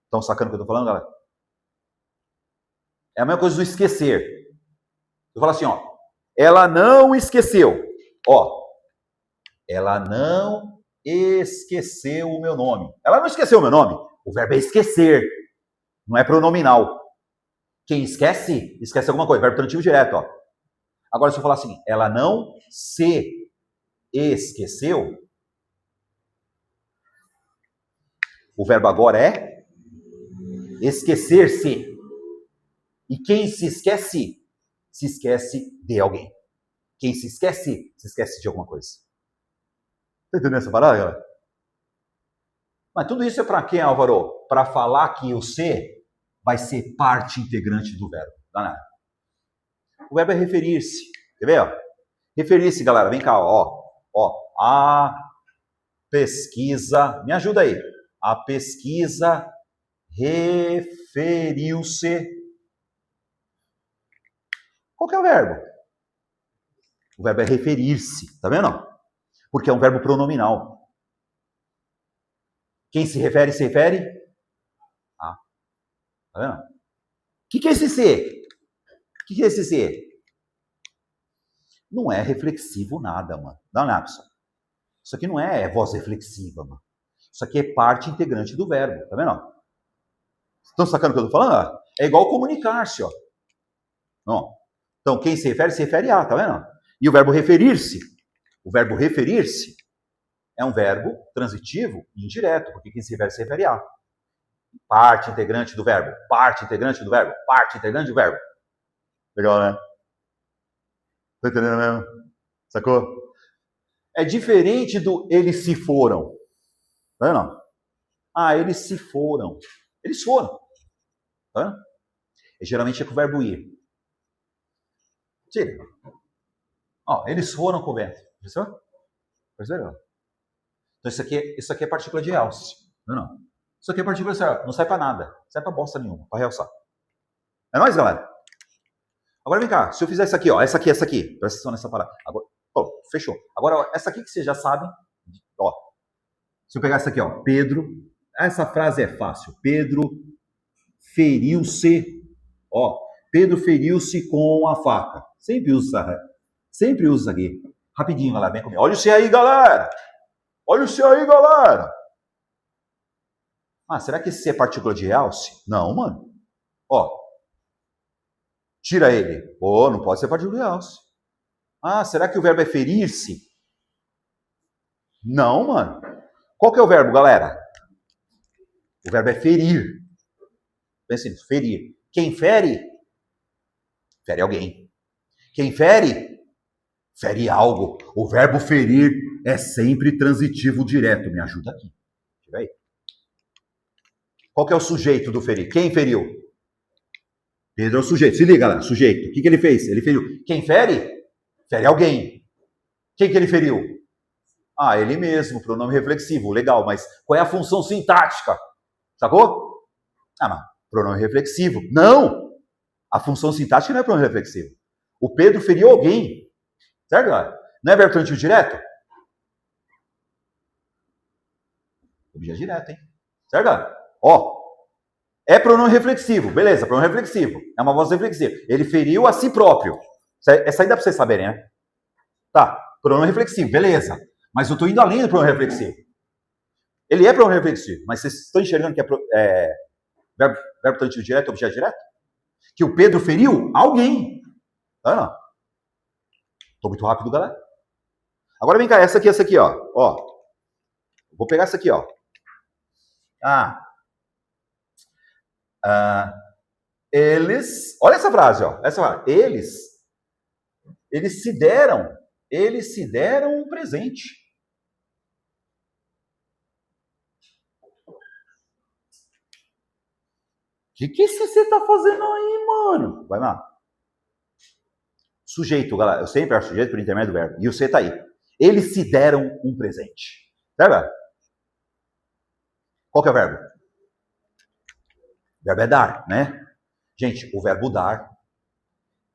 Estão sacando o que eu estou falando, galera? É a mesma coisa do esquecer. Eu falo assim, ó. Ela não esqueceu. Ó. Ela não esqueceu o meu nome. Ela não esqueceu o meu nome. O verbo é esquecer. Não é pronominal. Quem esquece, esquece alguma coisa. Verbo transitivo direto, ó. Agora, se eu falar assim, ela não se esqueceu, o verbo agora é esquecer-se. E quem se esquece de alguém. Quem se esquece de alguma coisa. Está entendendo essa parada, galera? Mas tudo isso é para quem, Álvaro? Para falar que o ser vai ser parte integrante do verbo. Danado. O verbo é referir-se. Quer ver? Ó? Referir-se, galera. Vem cá, ó. Ó. A pesquisa. Me ajuda aí. A pesquisa referiu-se. Qual que é o verbo? O verbo é referir-se. Tá vendo? Porque é um verbo pronominal. Quem se refere, se refere? Ah. Tá vendo? O que é esse ser? O que é esse ser? Não é reflexivo nada, mano. Não, não, pessoal. Isso aqui não é voz reflexiva, mano. Isso aqui é parte integrante do verbo. Tá vendo? Estão sacando o que eu tô falando? É igual comunicar-se, ó. Não. Então, quem se refere a, tá vendo? E o verbo referir-se. O verbo referir-se é um verbo transitivo e indireto, porque quem se refere a. Parte integrante do verbo, parte integrante do verbo, parte integrante do verbo. Legal, né? Tá entendendo mesmo? Sacou? É diferente do eles se foram. Tá vendo? Ah, eles se foram. Eles foram. Tá vendo? Geralmente é com o verbo ir. Tira. Ó, eles foram com o vento. Percebeu? Percebeu? Então isso aqui é partícula de else. Não. Isso aqui é partícula de else. Não sai pra nada. Não sai pra bosta nenhuma. Pra realçar. É nóis, galera? Agora vem cá. Se eu fizer isso aqui, ó. Essa aqui. Presta atenção nessa parada. Agora, ó, fechou. Agora, ó, essa aqui que vocês já sabem. Ó. Se eu pegar essa aqui, ó. Pedro. Essa frase é fácil. Pedro feriu-se. Ó. Pedro feriu-se com a faca. Sempre usa isso aqui. Rapidinho, galera. Vem comigo. Olha o C aí, galera. Olha o C aí, galera. Ah, será que esse C é partícula de else? Não, mano. Ó. Tira ele. Pô, não pode ser partícula de else. Ah, será que o verbo é ferir-se? Não, mano. Qual que é o verbo, galera? O verbo é ferir. Pensa nisso. Ferir. Quem fere? Fere alguém. Quem fere? Fere algo. O verbo ferir é sempre transitivo direto. Me ajuda aqui. Tira aí. Qual que é o sujeito do ferir? Quem feriu? Pedro é o sujeito. Se liga, galera. Sujeito. O que ele fez? Ele feriu. Quem fere? Fere alguém. Quem que ele feriu? Ah, ele mesmo. Pronome reflexivo. Legal, mas qual é a função sintática? Sacou? Ah, mas pronome reflexivo. Não! A função sintática não é pronome reflexivo. O Pedro feriu alguém. Certo, galera? Não é verbo transitivo direto? Objeto direto, hein? Certo, galera? Ó. É pronome reflexivo, beleza, pronome reflexivo. É uma voz reflexiva. Ele feriu a si próprio. Essa aí dá para vocês saberem, né? Tá, pronome reflexivo, beleza. Mas eu estou indo além do pronome reflexivo. Ele é pronome reflexivo, mas vocês estão enxergando que é verbo transitivo direto, objeto direto? Que o Pedro feriu alguém. Tá, não? Estou muito rápido, galera. Agora vem cá, essa aqui, ó. Vou pegar essa aqui, ó. Eles, olha essa frase, ó. Essa frase. Eles se deram um presente. O que você tá fazendo aí, mano? Vai lá. Sujeito, galera. Eu sempre acho sujeito por intermédio do verbo. E o C tá aí. Eles se deram um presente. Certo? Qual que é o verbo? O verbo é dar, né? Gente, o verbo dar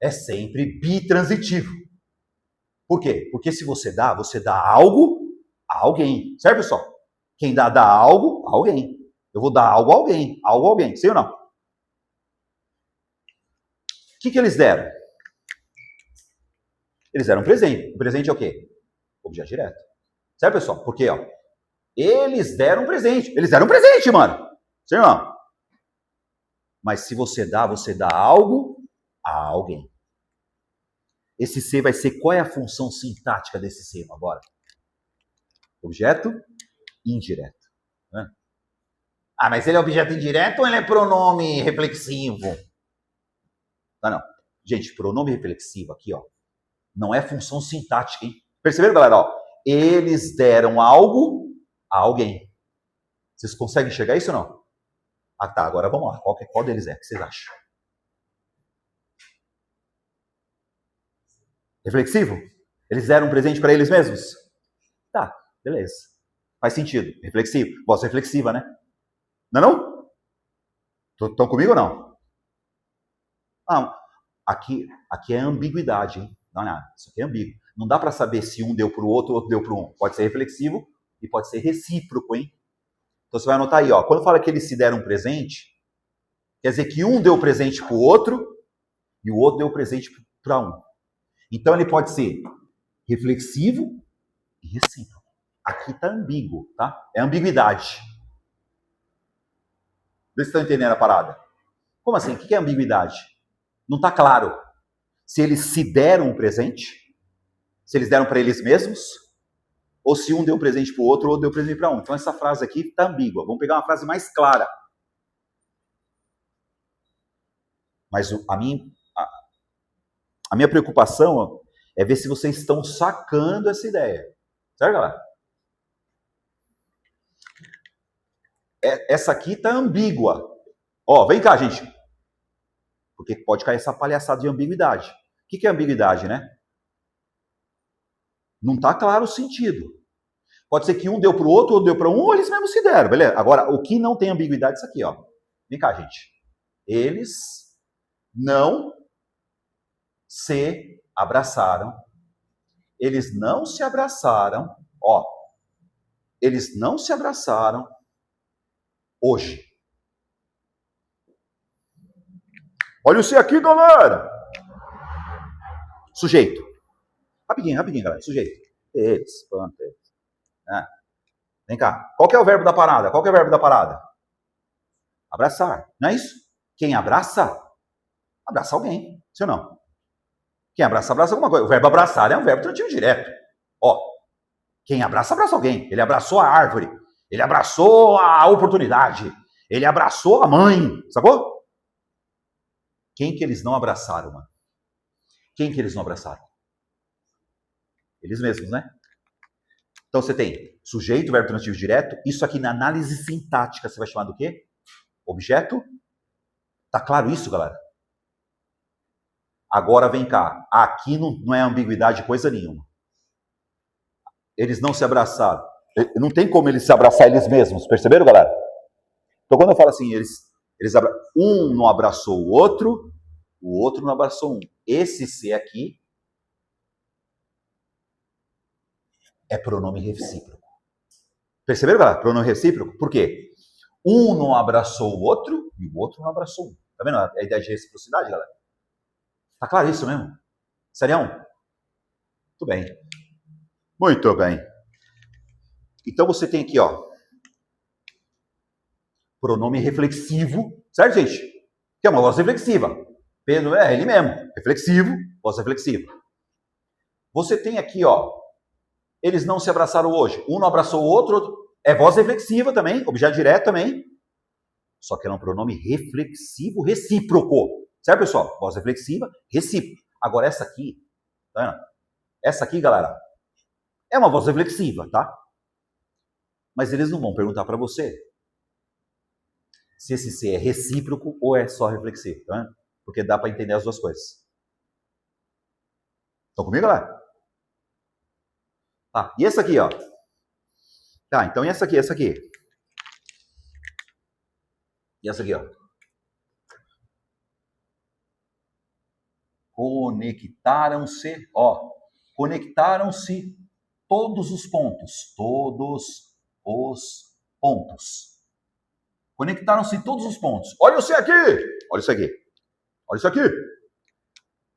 é sempre bitransitivo. Por quê? Porque se você dá algo a alguém. Certo, pessoal? Quem dá algo a alguém. Eu vou dar algo a alguém. Algo a alguém. Sim ou não? O que eles deram? Eles deram um presente. O presente é o quê? Objeto direto. Certo, pessoal? Por quê, ó? Eles deram um presente. Eles deram um presente, mano. Sim ou não? Mas se você dá algo a alguém. Esse C vai ser, qual é a função sintática desse C agora? Objeto indireto. Né? Mas ele é objeto indireto ou ele é pronome reflexivo? Não. Gente, pronome reflexivo aqui, ó, não é função sintática, hein? Perceberam, galera? Ó, eles deram algo a alguém. Vocês conseguem enxergar isso ou não? Tá, agora vamos lá. Qual deles é? O que vocês acham? Reflexivo? Eles deram um presente para eles mesmos? Tá, beleza. Faz sentido. Reflexivo. Voz reflexiva, né? Não? Estão comigo ou não? Aqui é ambiguidade, hein? Não, isso aqui é ambíguo. Não dá para saber se um deu para o outro deu para um. Pode ser reflexivo e pode ser recíproco, hein? Então você vai anotar aí, ó. Quando fala que eles se deram um presente, quer dizer que um deu presente para o outro e o outro deu presente para um. Então ele pode ser reflexivo e recíproco. Aqui está ambíguo, tá? É ambiguidade. Vocês estão entendendo a parada? Como assim? O que é ambiguidade? Não está claro se eles se deram um presente, se eles deram para eles mesmos, ou se um deu um presente para o outro, ou outro deu presente para um. Então essa frase aqui está ambígua. Vamos pegar uma frase mais clara. Mas a minha preocupação é ver se vocês estão sacando essa ideia. Certo, galera? Essa aqui está ambígua. Ó, vem cá, gente. Porque pode cair essa palhaçada de ambiguidade. O que é ambiguidade, né? Não está claro o sentido. Pode ser que um deu para o outro, outro deu para um, ou eles mesmos se deram, beleza? Agora, o que não tem ambiguidade é isso aqui, ó. Vem cá, gente. Eles não se abraçaram. Eles não se abraçaram, ó. Eles não se abraçaram hoje. Olha o C aqui, galera. Sujeito. Rapidinho, galera. Sujeito. Eles, planta, eles. Vem cá. Qual que é o verbo da parada? Abraçar. Não é isso? Quem abraça, abraça alguém. Sim ou não? Quem abraça, abraça alguma coisa. O verbo abraçar é um verbo transitivo direto. Ó, quem abraça, abraça alguém. Ele abraçou a árvore. Ele abraçou a oportunidade. Ele abraçou a mãe. Sacou? Quem que eles não abraçaram, mano? Quem que eles não abraçaram? Eles mesmos, né? Então você tem sujeito, verbo transitivo direto. Isso aqui na análise sintática você vai chamar do quê? Objeto. Tá claro isso, galera? Agora vem cá. Aqui não é ambiguidade coisa nenhuma. Eles não se abraçaram. Não tem como eles se abraçar eles mesmos. Perceberam, galera? Então quando eu falo assim, um não abraçou o outro não abraçou um. Esse C aqui é pronome recíproco. Perceberam, galera? Pronome recíproco. Por quê? Um não abraçou o outro e o outro não abraçou um. Tá vendo a ideia de reciprocidade, galera? Tá claro isso mesmo? Serião? Muito bem. Muito bem. Então você tem aqui, ó, pronome reflexivo, certo, gente? Que é uma voz reflexiva. Pedro é ele mesmo, reflexivo, voz reflexiva. Você tem aqui, ó, eles não se abraçaram hoje. Um não abraçou o outro, é voz reflexiva também, objeto direto também. Só que é um pronome reflexivo recíproco. Certo, pessoal? Voz reflexiva, recíproco. Agora essa aqui, tá vendo? Essa aqui, galera, é uma voz reflexiva, tá? Mas eles não vão perguntar para você se esse C é recíproco ou é só reflexivo, tá vendo? Porque dá para entender as duas coisas. Estão comigo, galera? Tá, e essa aqui, ó. Tá, então e essa aqui, essa aqui? E essa aqui, ó. Conectaram-se, ó. Conectaram-se todos os pontos. Todos os pontos. Conectaram-se todos os pontos. Olha o C aqui! Olha isso aqui. Olha isso aqui.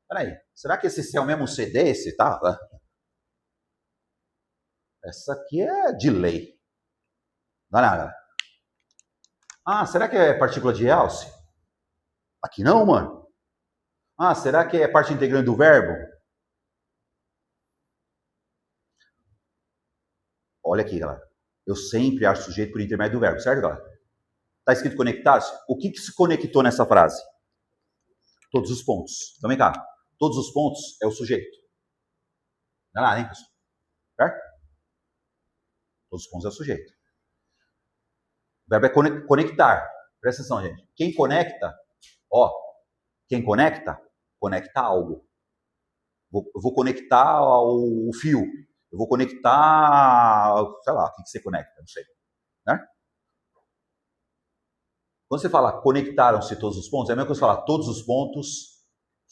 Peraí, será que esse C é o mesmo C desse, tá? Essa aqui é de lei. Não é nada. Ah, será que é partícula de realce? Aqui não, mano. Ah, será que é parte integrante do verbo? Olha aqui, galera. Eu sempre acho sujeito por intermédio do verbo, certo, galera? Está escrito conectar-se? O que se conectou nessa frase? Todos os pontos. Então vem cá. Todos os pontos é o sujeito. Não é nada, hein, pessoal? Certo? Todos os pontos é o sujeito. O verbo é conectar. Presta atenção, gente. Quem conecta, ó, quem conecta, conecta algo. Eu vou conectar o fio. Eu vou conectar, sei lá, o que você conecta, não sei. Né? Quando você fala conectaram-se todos os pontos, é a mesma coisa que falar todos os pontos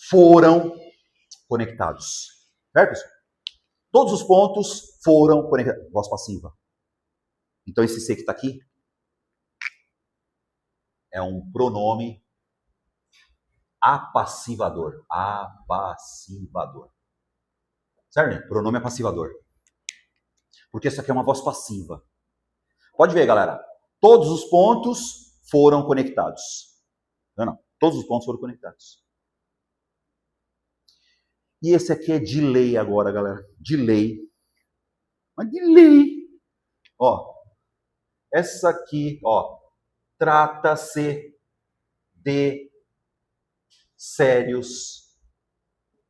foram conectados. Certo, pessoal? Todos os pontos foram conectados. Voz passiva. Então esse C que está aqui é um pronome apassivador. Apassivador. Certo, gente? Pronome apassivador. Porque isso aqui é uma voz passiva. Pode ver, galera. Todos os pontos foram conectados. Não. Todos os pontos foram conectados. E esse aqui é de lei agora, galera. De lei. Mas de lei. Ó. Essa aqui, ó. Trata-se de sérios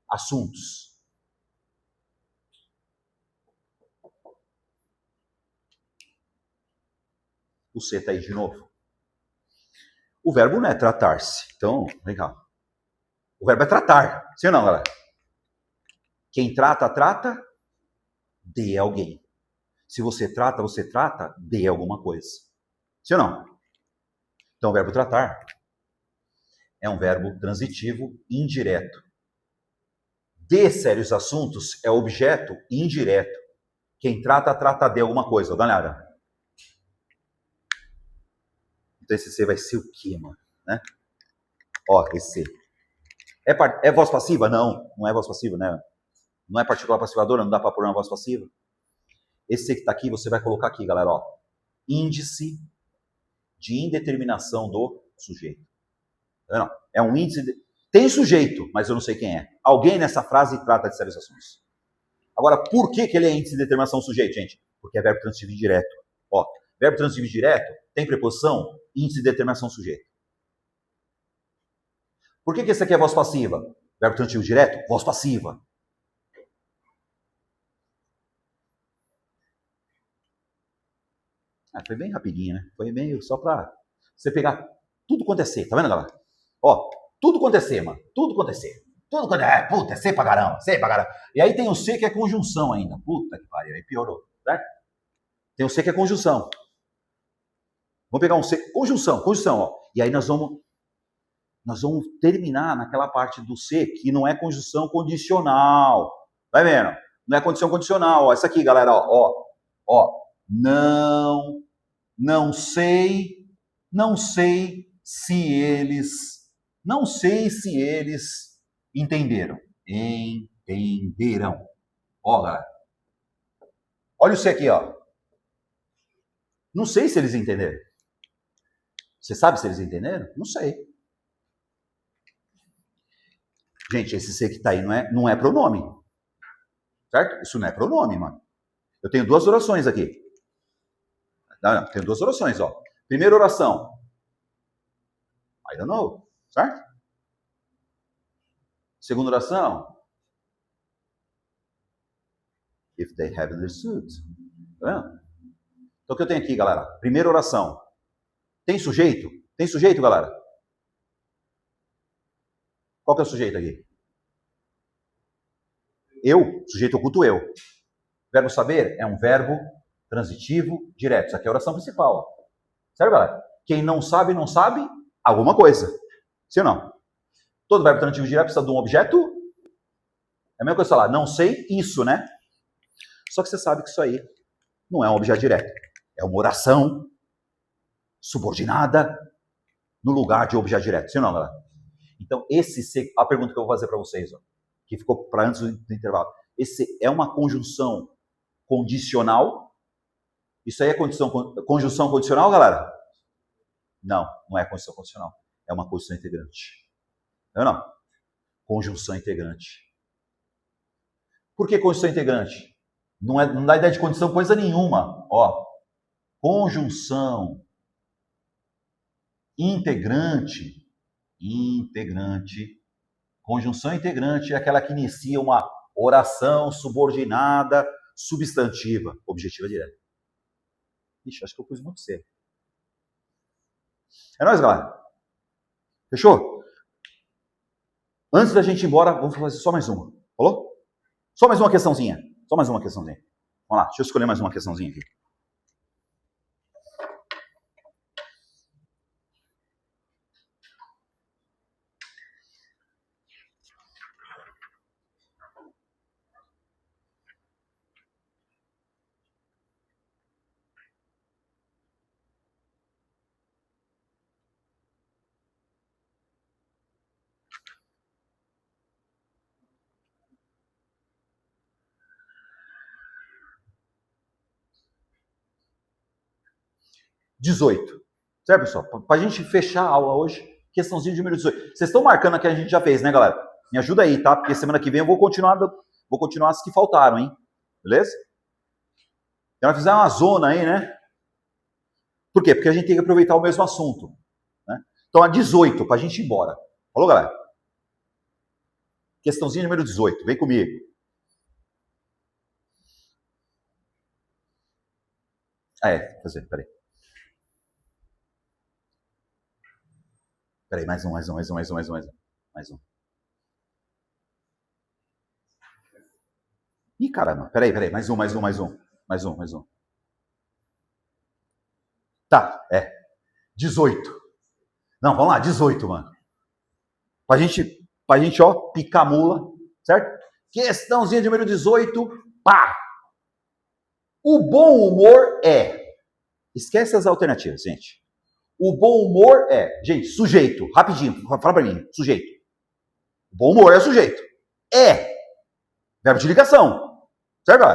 assuntos. O C está aí de novo. O verbo não é tratar-se. Então, vem cá. O verbo é tratar. Sim ou não, galera? Quem trata, trata de alguém. Se você trata de alguma coisa. Sim ou não? Então, o verbo tratar é um verbo transitivo indireto. De sérios assuntos é objeto indireto. Quem trata, trata de alguma coisa. Dá uma olhada. Então, esse C vai ser o quê, mano? Né? Ó, esse C. É voz passiva? Não, não é voz passiva, né? Não é particular passivadora, não dá para pôr uma voz passiva. Esse C que está aqui, você vai colocar aqui, galera, ó. Índice de indeterminação do sujeito. Tá vendo? É um índice de... Tem sujeito, mas eu não sei quem é. Alguém nessa frase trata de sérios assuntos. Agora, por que ele é índice de determinação do sujeito, gente? Porque é verbo transitivo direto. Ó, verbo transitivo direto tem preposição, índice de determinação do sujeito. Por que esse aqui é voz passiva? Verbo transitivo direto, voz passiva. Foi bem rapidinho, né? Foi meio só pra você pegar tudo quanto é C, tá vendo, galera? Ó, tudo quanto é C, mano. Tudo quanto é C. Tudo quanto é... Puta, é C pra caramba, C pra caramba. E aí tem o C que é conjunção ainda. Puta que pariu, aí piorou, certo? Tem o C que é conjunção. Vamos pegar um C, conjunção, ó. E aí nós vamos terminar naquela parte do C que não é conjunção condicional. Vai vendo? Não é condição condicional, ó. Essa aqui, galera, ó. Não sei Não sei se eles entenderam. Entenderão. Ó, galera. Olha isso aqui, ó. Não sei se eles entenderam. Você sabe se eles entenderam? Não sei. Gente, esse C que está aí não é pronome. Certo? Isso não é pronome, mano. Eu tenho duas orações aqui. Não, tenho duas orações, ó. Primeira oração. I don't know. Certo? Segunda oração. If they have understood. Tá vendo? Então o que eu tenho aqui, galera? Primeira oração. Tem sujeito? Tem sujeito, galera? Qual que é o sujeito aqui? Eu, sujeito oculto eu. Verbo saber é um verbo transitivo direto. Isso aqui é a oração principal. Certo, galera? Quem não sabe alguma coisa. Sim ou não? Todo verbo transitivo direto precisa de um objeto. É a mesma coisa falar, não sei isso, né? Só que você sabe que isso aí não é um objeto direto. É uma oração subordinada no lugar de objeto direto. Sim ou não, galera? Então, a pergunta que eu vou fazer para vocês, ó, que ficou para antes do intervalo. Esse é uma conjunção condicional? Isso aí é conjunção condicional, galera? Não, não é conjunção condicional. É uma conjunção integrante. Não. Conjunção integrante. Por que conjunção integrante? Não dá ideia de condição coisa nenhuma. Ó, conjunção integrante. Conjunção integrante é aquela que inicia uma oração subordinada, substantiva, objetiva direta. Ixi, acho que eu pus muito cedo. É nóis, galera. Fechou? Antes da gente ir embora, vamos fazer só mais uma. Falou? Só mais uma questãozinha. Vamos lá, deixa eu escolher mais uma questãozinha aqui. (18). Certo, pessoal? Para a gente fechar a aula hoje, questãozinha de número 18. Vocês estão marcando a que a gente já fez, né, galera? Me ajuda aí, tá? Porque semana que vem eu vou continuar as que faltaram, hein? Beleza? Então, nós fizemos uma zona aí, né? Por quê? Porque a gente tem que aproveitar o mesmo assunto. Né? Então, a 18, para a gente ir embora. Falou, galera? Questãozinha número 18. Vem comigo. Peraí. Peraí, mais um. Ih, caramba, peraí, mais um. Tá, 18. Não, vamos lá, 18, mano. Pra gente, ó, picar a mula, certo? Questãozinha de número 18, pá! O bom humor esquece as alternativas, gente. O bom humor gente, sujeito, rapidinho, fala pra mim, sujeito. O bom humor é sujeito. Verbo de ligação, certo?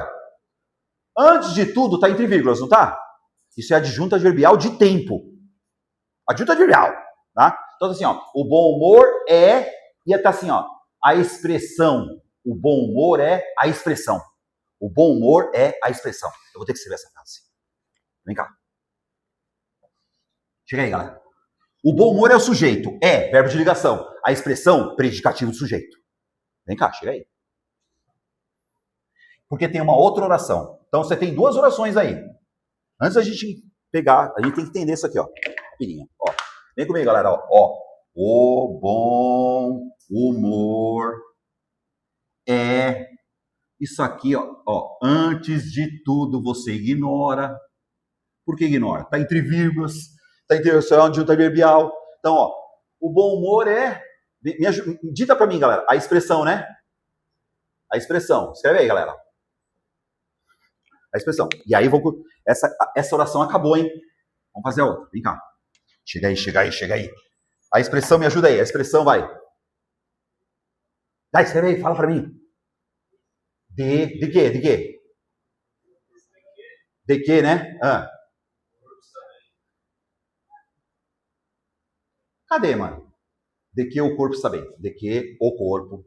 Antes de tudo, tá entre vírgulas, não tá? Isso é adjunto adverbial de tempo. Adjunto adverbial, tá? Então, assim, ó, o bom humor ia estar assim, ó, a expressão. O bom humor é a expressão. O bom humor é a expressão. Eu vou ter que escrever essa frase. Vem cá. Chega aí, galera. O bom humor é o sujeito. Verbo de ligação. A expressão, predicativo do sujeito. Vem cá, chega aí. Porque tem uma outra oração. Então, você tem duas orações aí. Antes da gente pegar, a gente tem que entender isso aqui, ó. Rapidinho, ó. Vem comigo, galera, ó. O bom humor é... Isso aqui, ó. Antes de tudo, você ignora. Por que ignora? Tá entre vírgulas. Tá entre adjunto adverbial. Então, ó. O bom humor dita pra mim, galera. A expressão, né? A expressão. Escreve aí, galera. A expressão. E aí, essa oração acabou, hein? Vamos fazer a outra. Vem cá. Chega aí, chega aí, chega aí. A expressão, me ajuda aí. A expressão vai. Vai, escreve aí, fala pra mim. De quê? De quê? De quê, né? Cadê, mano? De que o corpo está bem. De que o corpo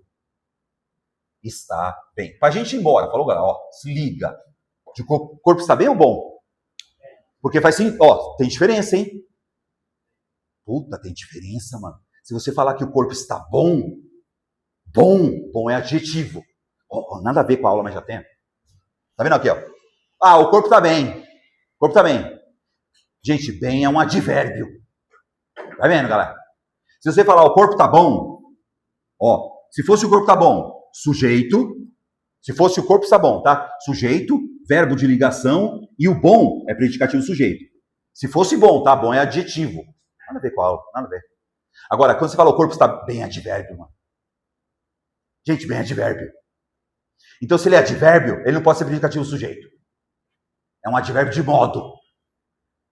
está bem. Pra gente ir embora. Falou, galera, ó, se liga. De que o corpo está bem ou bom? Porque faz assim, ó, tem diferença, hein? Puta, tem diferença, mano. Se você falar que o corpo está bom, bom é adjetivo. Oh, nada a ver com a aula, mas já tem. Tá vendo aqui, ó? Ah, o corpo tá bem. O corpo tá bem. Gente, bem é um advérbio. Tá vendo, galera? Se você falar o corpo tá bom, ó, se fosse o corpo tá bom, sujeito. Se fosse o corpo está bom, tá? Sujeito, verbo de ligação e o bom é predicativo sujeito. Se fosse bom, tá? Bom é adjetivo. Nada a ver com a aula, nada a ver. Agora, quando você fala o corpo está bem, é advérbio, mano. Gente, bem é advérbio. Então, se ele é advérbio, ele não pode ser predicativo sujeito. É um advérbio de modo.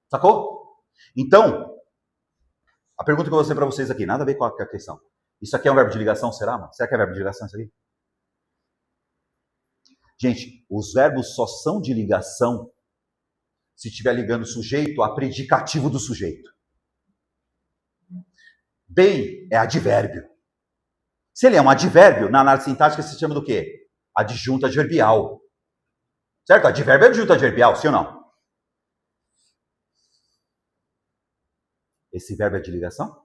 Sacou? Então, a pergunta que eu vou fazer para vocês aqui, nada a ver com a questão. Isso aqui é um verbo de ligação, será, mano? Será que é verbo de ligação isso aqui? Gente, os verbos só são de ligação se estiver ligando o sujeito a predicativo do sujeito. Bem é advérbio. Se ele é um advérbio, na análise sintática se chama do quê? Adjunto adverbial. Certo? Advérbio é adjunto adverbial, sim ou não? Esse verbo é de ligação?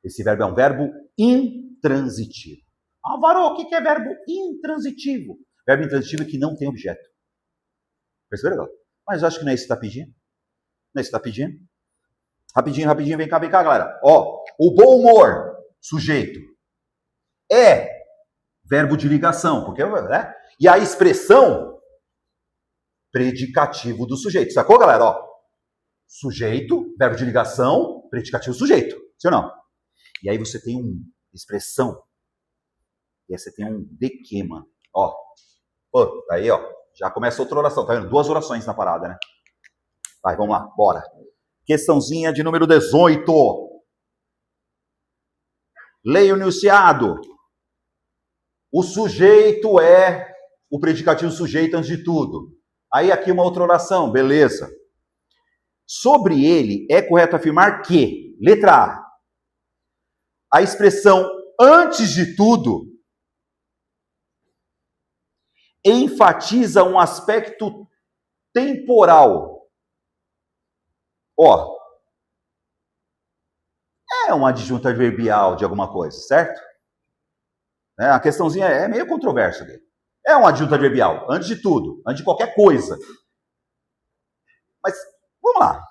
Esse verbo é um verbo intransitivo. Ah, Varô, o que é verbo intransitivo? Verbo intransitivo é que não tem objeto. Perceberam? Mas eu acho que não é isso que está pedindo. Não é isso que está pedindo. Rapidinho, vem cá, galera. Ó, o bom humor, sujeito, é verbo de ligação, porque, né? E a expressão, predicativo do sujeito. Sacou, galera? Ó, sujeito, verbo de ligação, predicativo sujeito. Sim ou não? E aí você tem uma expressão. E aí você tem um de que, mano. Ó, pô, tá aí, ó. Já começa outra oração, tá vendo? 2 orações na parada, né? Vai, vamos lá, bora. Questãozinha de número 18. Leia o enunciado. O sujeito é o predicativo sujeito antes de tudo. Aí aqui uma outra oração, beleza. Sobre ele é correto afirmar que, letra A expressão antes de tudo enfatiza um aspecto temporal. Ó, é um adjunto adverbial de alguma coisa, certo? A questãozinha é meio controversa. É um adjunto adverbial, antes de tudo, antes de qualquer coisa. Mas, vamos lá.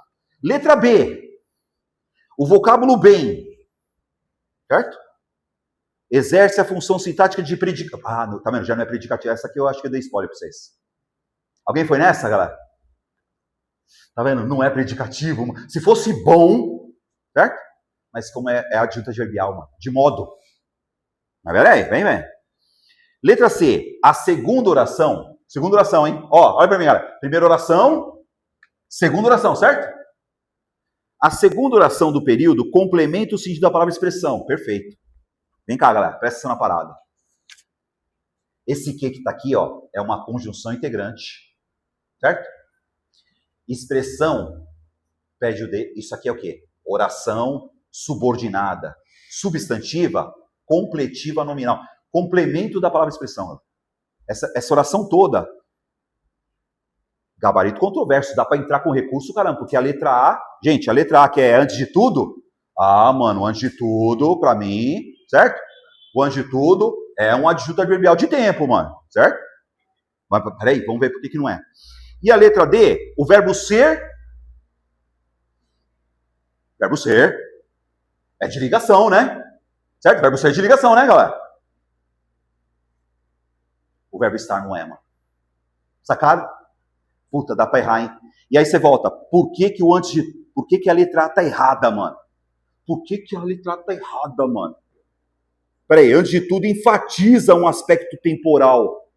Letra B. O vocábulo bem, certo? Exerce a função sintática de predicativo. Ah, tá vendo? Já não é predicativo. Essa aqui eu acho que eu dei spoiler para vocês. Alguém foi nessa, galera? Tá vendo? Não é predicativo. Se fosse bom, certo? Mas como é adjunto adverbial, mano. De modo. Mas peraí, vem. Letra C. A segunda oração. Segunda oração, hein? Ó, olha pra mim, galera. Primeira oração. Segunda oração, certo? A segunda oração do período complementa o sentido da palavra expressão. Perfeito. Vem cá, galera. Presta atenção na parada. Esse que tá aqui, ó, é uma conjunção integrante. Certo? Expressão pede o de. Isso aqui é o quê? Oração subordinada. Substantiva, completiva nominal. Complemento da palavra expressão. Essa oração toda. Gabarito controverso. Dá para entrar com recurso, caramba. Porque a letra A... Gente, a letra A que é antes de tudo... Ah, mano, antes de tudo, pra mim... Certo? O antes de tudo é um adjunto adverbial de tempo, mano. Certo? Mas peraí, vamos ver por que não é. E a letra D, o verbo ser. Verbo ser é de ligação, né? Certo? O verbo ser é de ligação, né, galera? O verbo estar não é, mano. Sacado? Puta, dá pra errar, hein? E aí você volta. Por que que o antes de... Por que que a letra A tá errada, mano? Por que que a letra A tá errada, mano? Peraí, antes de tudo, enfatiza um aspecto temporal.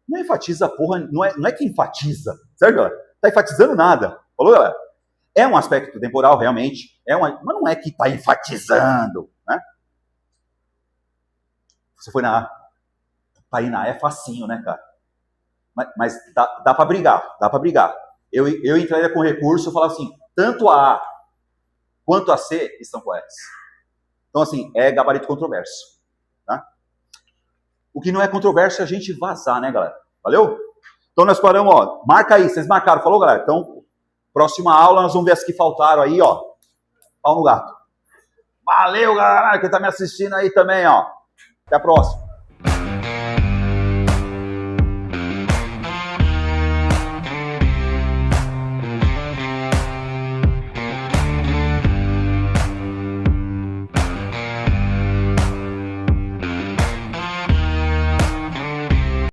Não enfatiza, porra, não é que enfatiza, certo, galera? Tá enfatizando nada. Falou, galera? É um aspecto temporal, realmente. Mas não é que está enfatizando, né? Você foi na A. Para ir na A é facinho, né, cara? Mas dá para brigar, dá para brigar. Eu entraria com recurso e falar assim, tanto a A quanto a C estão corretas. Então, assim, é gabarito controverso. Tá? O que não é controverso é a gente vazar, né, galera? Valeu? Então, nós paramos, ó. Marca aí, vocês marcaram. Falou, galera? Então, próxima aula, nós vamos ver as que faltaram aí, ó. Pau no gato. Valeu, galera, que tá me assistindo aí também, ó. Até a próxima.